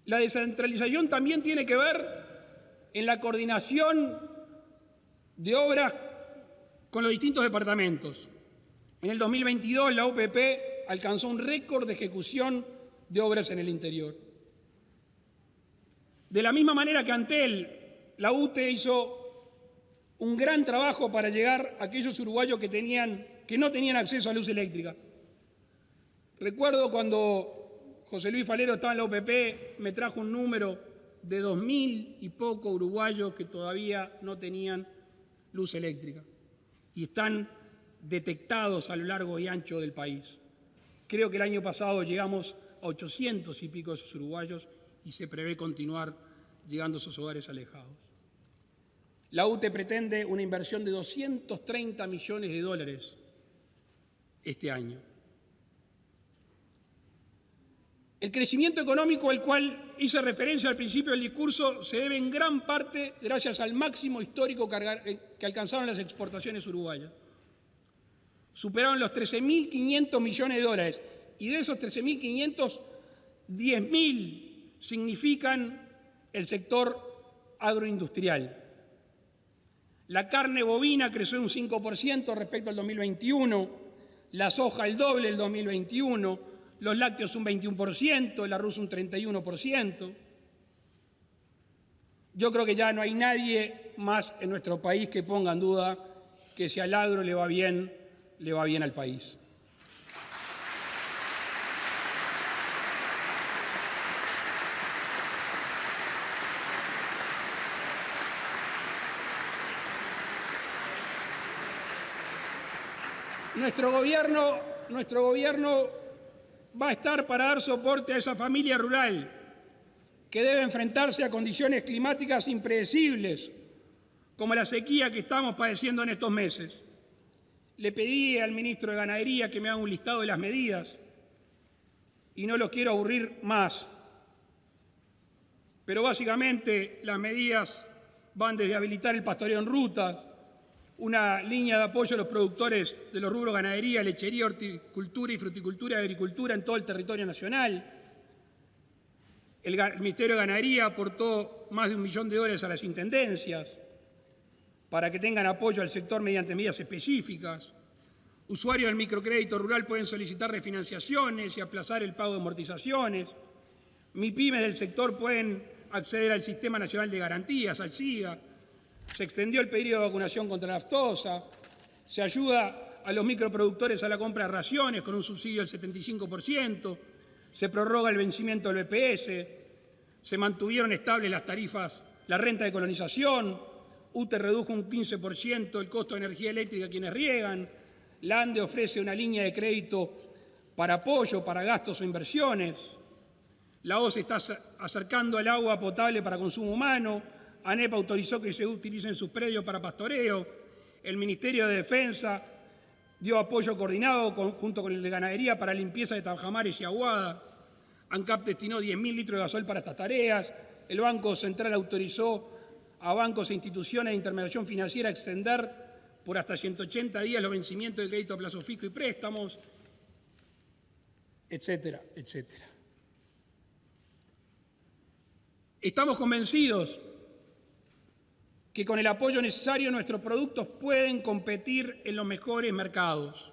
La descentralización también tiene que ver en la coordinación de obras con los distintos departamentos. En el 2022 la OPP alcanzó un récord de ejecución de obras en el interior. De la misma manera que Antel, la UTE hizo un gran trabajo para llegar a aquellos uruguayos que no tenían acceso a luz eléctrica. Recuerdo cuando José Luis Falero estaba en la OPP, me trajo un número de 2.000 y poco uruguayos que todavía no tenían luz eléctrica y están detectados a lo largo y ancho del país. Creo que el año pasado llegamos a 800 y pico de esos uruguayos y se prevé continuar llegando a esos hogares alejados. La UTE pretende una inversión de 230 millones de dólares este año. El crecimiento económico al cual hice referencia al principio del discurso se debe en gran parte gracias al máximo histórico que alcanzaron las exportaciones uruguayas. Superaron los 13.500 millones de dólares y de esos 13.500, 10.000 significan el sector agroindustrial. La carne bovina creció un 5% respecto al 2021, la soja el doble del 2021, los lácteos un 21%, el arroz un 31%. Yo creo que ya no hay nadie más en nuestro país que ponga en duda que si al agro le va bien al país. Nuestro gobierno va a estar para dar soporte a esa familia rural que debe enfrentarse a condiciones climáticas impredecibles, como la sequía que estamos padeciendo en estos meses. Le pedí al ministro de Ganadería que me haga un listado de las medidas y no los quiero aburrir más. Pero básicamente las medidas van desde habilitar el pastoreo en rutas, una línea de apoyo a los productores de los rubros ganadería, lechería, horticultura y fruticultura y agricultura en todo el territorio nacional. El Ministerio de Ganadería aportó más de $1 millón a las intendencias para que tengan apoyo al sector mediante medidas específicas. Usuarios del microcrédito rural pueden solicitar refinanciaciones y aplazar el pago de amortizaciones. MIPYMES del sector pueden acceder al Sistema Nacional de Garantías, al SIGA. Se extendió el periodo de vacunación contra la aftosa. Se ayuda a los microproductores a la compra de raciones con un subsidio del 75%. Se prorroga el vencimiento del BPS. Se mantuvieron estables las tarifas, la renta de colonización. UTE redujo un 15% el costo de energía eléctrica a quienes riegan. La ANDE ofrece una línea de crédito para apoyo, para gastos o inversiones. La OCE está acercando el agua potable para consumo humano. ANEP autorizó que se utilicen sus predios para pastoreo. El Ministerio de Defensa dio apoyo coordinado junto con el de Ganadería para limpieza de tajamares y aguada. ANCAP destinó 10.000 litros de gasoil para estas tareas. El Banco Central autorizó a bancos e instituciones de intermediación financiera a extender por hasta 180 días los vencimientos de crédito a plazo fijo y préstamos, etcétera, etcétera. Estamos convencidos que con el apoyo necesario nuestros productos pueden competir en los mejores mercados.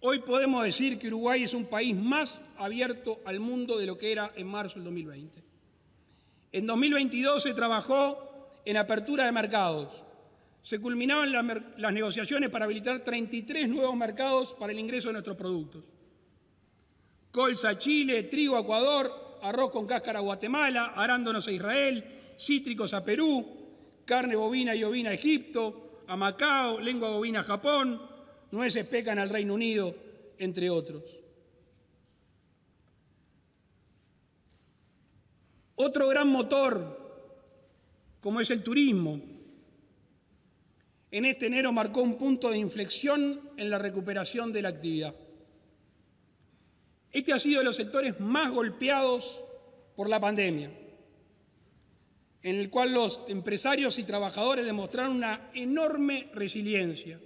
Hoy podemos decir que Uruguay es un país más abierto al mundo de lo que era en marzo del 2020. En 2022 se trabajó en apertura de mercados. Se culminaban las negociaciones para habilitar 33 nuevos mercados para el ingreso de nuestros productos. Colza a Chile, trigo a Ecuador, arroz con cáscara a Guatemala, arándanos a Israel, cítricos a Perú, carne bovina y ovina a Egipto, a Macao, lengua bovina a Japón, nueces pecan al Reino Unido, entre otros. Otro gran motor, como es el turismo, en este enero marcó un punto de inflexión en la recuperación de la actividad. Este ha sido de los sectores más golpeados por la pandemia, en el cual los empresarios y trabajadores demostraron una enorme resiliencia.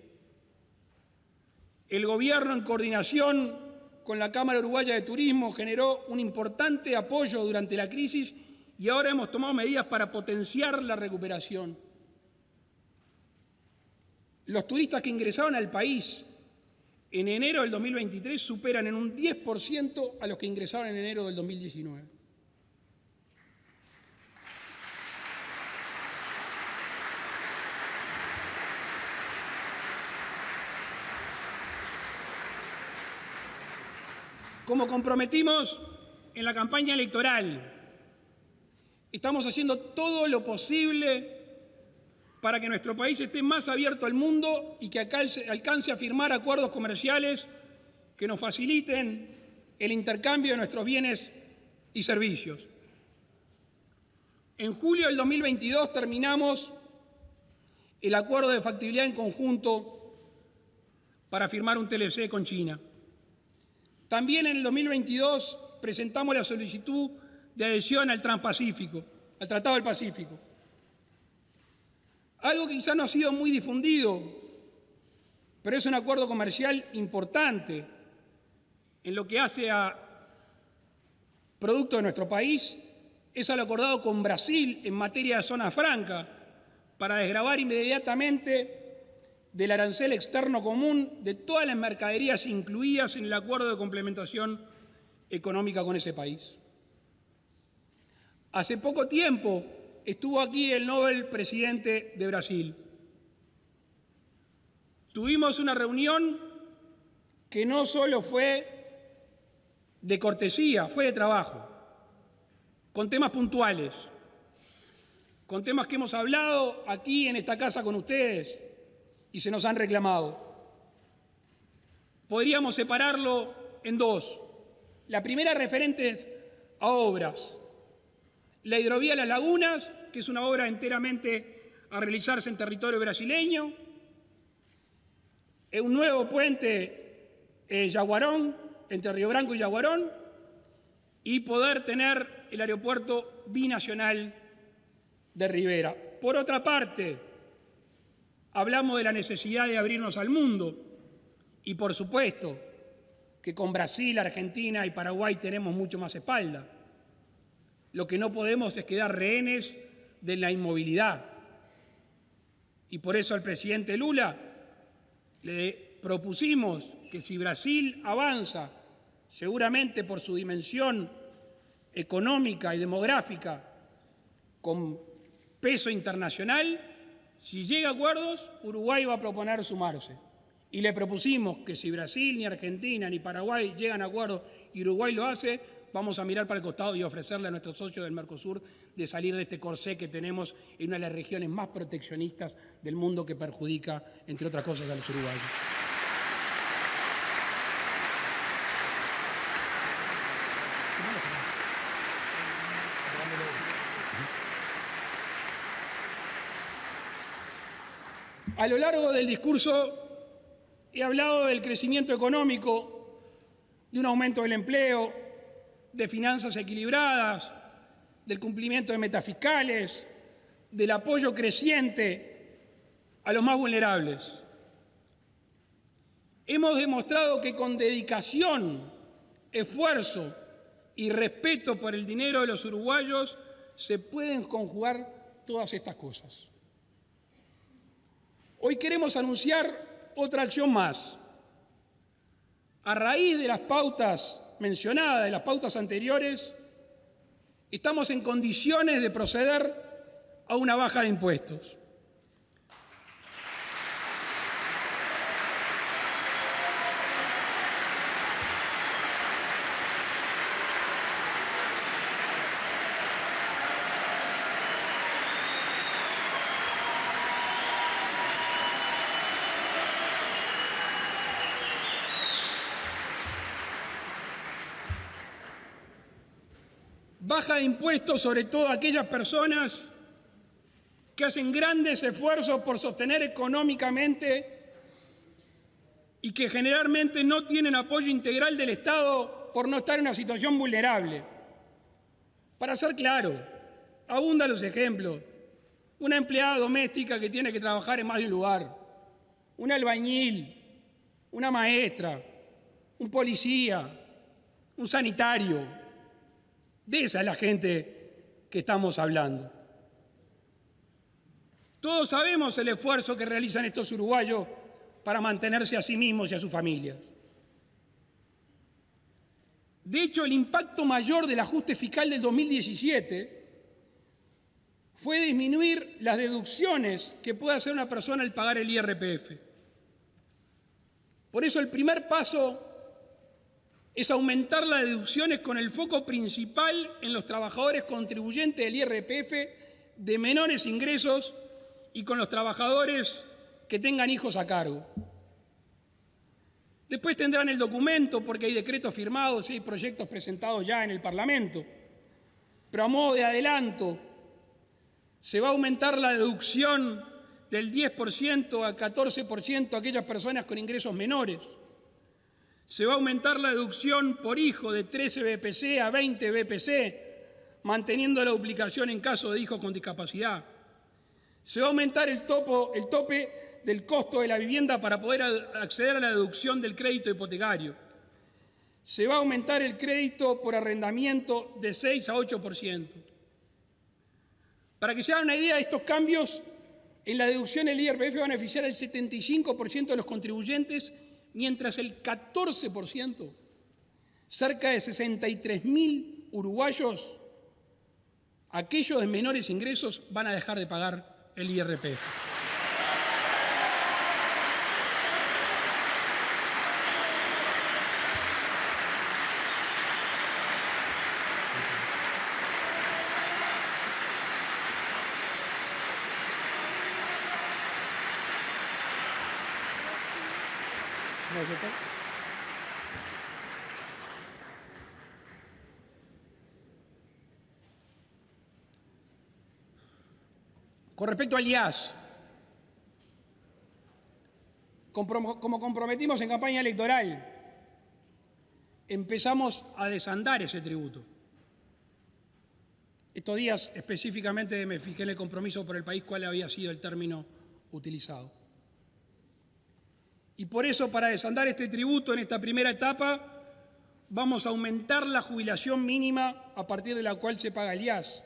El gobierno, en coordinación con la Cámara Uruguaya de Turismo, generó un importante apoyo durante la crisis y ahora hemos tomado medidas para potenciar la recuperación. Los turistas que ingresaron al país en enero del 2023 superan en un 10% a los que ingresaron en enero del 2019. Como comprometimos en la campaña electoral, estamos haciendo todo lo posible para que nuestro país esté más abierto al mundo y que alcance a firmar acuerdos comerciales que nos faciliten el intercambio de nuestros bienes y servicios. En julio del 2022 terminamos el acuerdo de factibilidad en conjunto para firmar un TLC con China. También en el 2022 presentamos la solicitud de adhesión al Transpacífico, al Tratado del Pacífico. Algo que quizá no ha sido muy difundido, pero es un acuerdo comercial importante en lo que hace a productos de nuestro país, es lo acordado con Brasil en materia de zona franca para desgravar inmediatamente del arancel externo común de todas las mercaderías incluidas en el acuerdo de complementación económica con ese país. Hace poco tiempo estuvo aquí el Nobel presidente de Brasil. Tuvimos una reunión que no solo fue de cortesía, fue de trabajo, con temas puntuales, con temas que hemos hablado aquí en esta casa con ustedes y se nos han reclamado. Podríamos separarlo en dos. La primera, referentes a obras. La hidrovía Las Lagunas, que es una obra enteramente a realizarse en territorio brasileño. Un nuevo puente Yaguarón, entre Río Branco y Yaguarón. Y poder tener el aeropuerto binacional de Rivera. Por otra parte, hablamos de la necesidad de abrirnos al mundo y, por supuesto, que con Brasil, Argentina y Paraguay tenemos mucho más espalda. Lo que no podemos es quedar rehenes de la inmovilidad. Y por eso al presidente Lula le propusimos que si Brasil avanza, seguramente por su dimensión económica y demográfica, con peso internacional, si llega a acuerdos, Uruguay va a proponer sumarse. Y le propusimos que si Brasil, ni Argentina, ni Paraguay llegan a acuerdos y Uruguay lo hace, vamos a mirar para el costado y ofrecerle a nuestros socios del Mercosur de salir de este corsé que tenemos en una de las regiones más proteccionistas del mundo que perjudica, entre otras cosas, a los uruguayos. A lo largo del discurso he hablado del crecimiento económico, de un aumento del empleo, de finanzas equilibradas, del cumplimiento de metas fiscales, del apoyo creciente a los más vulnerables. Hemos demostrado que con dedicación, esfuerzo y respeto por el dinero de los uruguayos se pueden conjugar todas estas cosas. Hoy queremos anunciar otra acción más. A raíz de las pautas mencionadas, de las pautas anteriores, estamos en condiciones de proceder a una baja de impuestos. Baja de impuestos sobre todo a aquellas personas que hacen grandes esfuerzos por sostener económicamente y que generalmente no tienen apoyo integral del Estado por no estar en una situación vulnerable. Para ser claro, abundan los ejemplos. Una empleada doméstica que tiene que trabajar en más de un lugar, un albañil, una maestra, un policía, un sanitario. De esa es la gente que estamos hablando. Todos sabemos el esfuerzo que realizan estos uruguayos para mantenerse a sí mismos y a sus familias. De hecho, el impacto mayor del ajuste fiscal del 2017 fue disminuir las deducciones que puede hacer una persona al pagar el IRPF. Por eso el primer paso es aumentar las deducciones con el foco principal en los trabajadores contribuyentes del IRPF de menores ingresos y con los trabajadores que tengan hijos a cargo. Después tendrán el documento porque hay decretos firmados y hay proyectos presentados ya en el Parlamento. Pero a modo de adelanto, se va a aumentar la deducción del 10% a 14% a aquellas personas con ingresos menores. Se va a aumentar la deducción por hijo de 13 BPC a 20 BPC, manteniendo la duplicación en caso de hijos con discapacidad. Se va a aumentar el tope del costo de la vivienda para poder acceder a la deducción del crédito hipotecario. Se va a aumentar el crédito por arrendamiento de 6 a 8%. Para que se hagan una idea, estos cambios en la deducción del IRPF van a beneficiar al 75% de los contribuyentes, mientras el 14%, cerca de 63.000 uruguayos, aquellos de menores ingresos van a dejar de pagar el IRPF. Con respecto al IAS, como comprometimos en campaña electoral, empezamos a desandar ese tributo. Estos días específicamente me fijé en el compromiso por el país cuál había sido el término utilizado. Y por eso, para desandar este tributo en esta primera etapa, vamos a aumentar la jubilación mínima a partir de la cual se paga el IAS.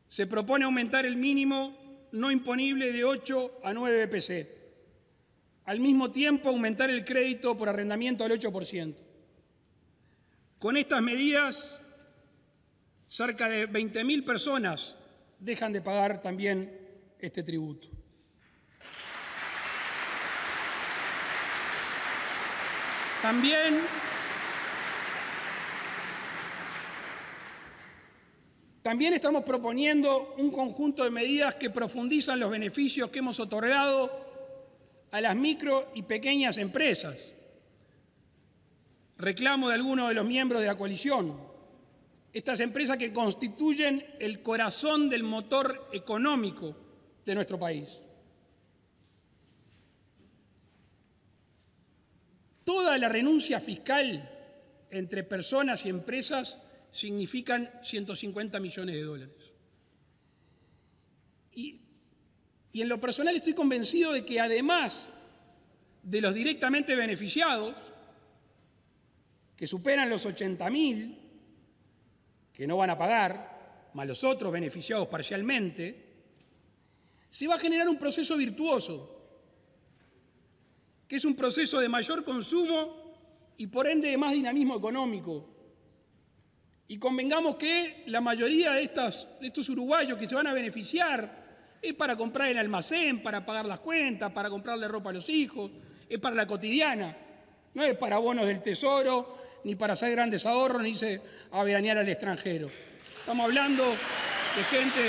Se propone aumentar el mínimo no imponible de 8 a 9 BPC. Al mismo tiempo, aumentar el crédito por arrendamiento al 8%. Con estas medidas, cerca de 20.000 personas dejan de pagar también este tributo. También estamos proponiendo un conjunto de medidas que profundizan los beneficios que hemos otorgado a las micro y pequeñas empresas. Reclamo de algunos de los miembros de la coalición. Estas empresas que constituyen el corazón del motor económico de nuestro país. Toda la renuncia fiscal entre personas y empresas significan 150 millones de dólares. Y en lo personal estoy convencido de que además de los directamente beneficiados, que superan los 80.000, que no van a pagar, más los otros beneficiados parcialmente, se va a generar un proceso virtuoso, que es un proceso de mayor consumo y por ende de más dinamismo económico. Y convengamos que la mayoría de estos uruguayos que se van a beneficiar es para comprar el almacén, para pagar las cuentas, para comprarle ropa a los hijos, es para la cotidiana, no es para bonos del Tesoro, ni para hacer grandes ahorros, ni irse a veranear al extranjero. Estamos hablando de gente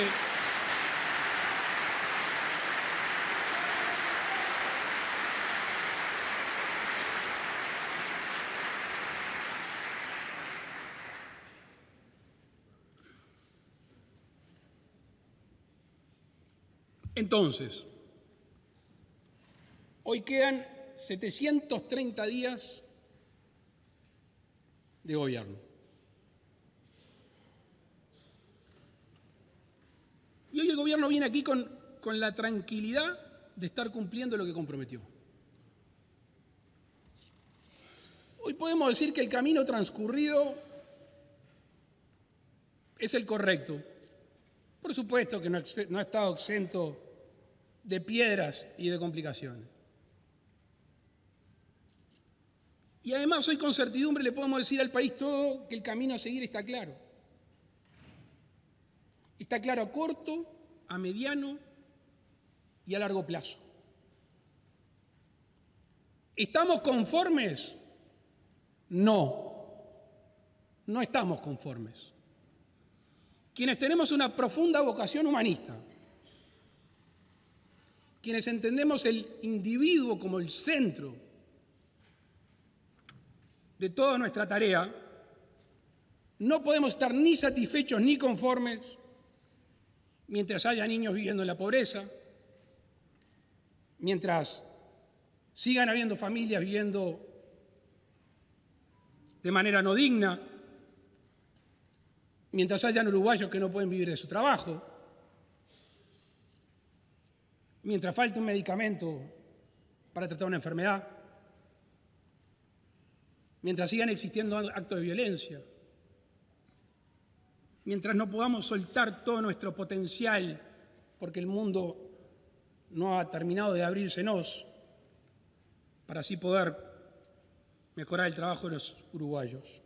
Entonces, hoy quedan 730 días de gobierno. Y hoy el gobierno viene aquí con la tranquilidad de estar cumpliendo lo que comprometió. Hoy podemos decir que el camino transcurrido es el correcto. Por supuesto que no ha estado exento de piedras y de complicaciones. Y además hoy con certidumbre le podemos decir al país todo que el camino a seguir está claro. Está claro a corto, a mediano y a largo plazo. ¿Estamos conformes? No, no estamos conformes. Quienes tenemos una profunda vocación humanista, quienes entendemos el individuo como el centro de toda nuestra tarea, no podemos estar ni satisfechos ni conformes mientras haya niños viviendo en la pobreza, mientras sigan habiendo familias viviendo de manera no digna, mientras hayan uruguayos que no pueden vivir de su trabajo, mientras falte un medicamento para tratar una enfermedad, mientras sigan existiendo actos de violencia, mientras no podamos soltar todo nuestro potencial porque el mundo no ha terminado de abrírsenos para así poder mejorar el trabajo de los uruguayos.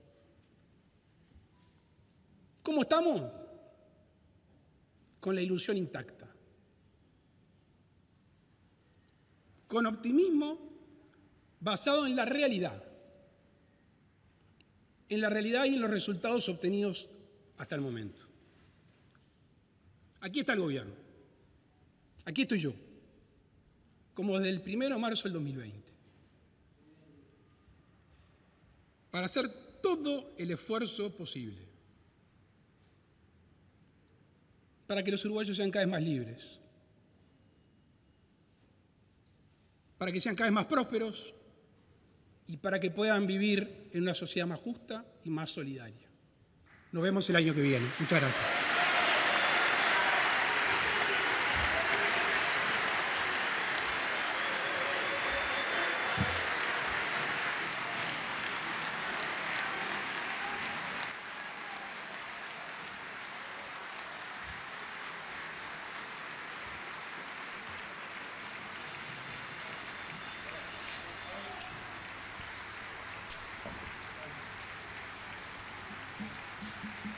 ¿Cómo estamos? con la ilusión intacta. Con optimismo basado en la realidad y en los resultados obtenidos hasta el momento. Aquí está el gobierno, aquí estoy yo, como desde el 1 de marzo del 2020, para hacer todo el esfuerzo posible para que los uruguayos sean cada vez más libres, para que sean cada vez más prósperos y para que puedan vivir en una sociedad más justa y más solidaria. Nos vemos el año que viene. Muchas gracias.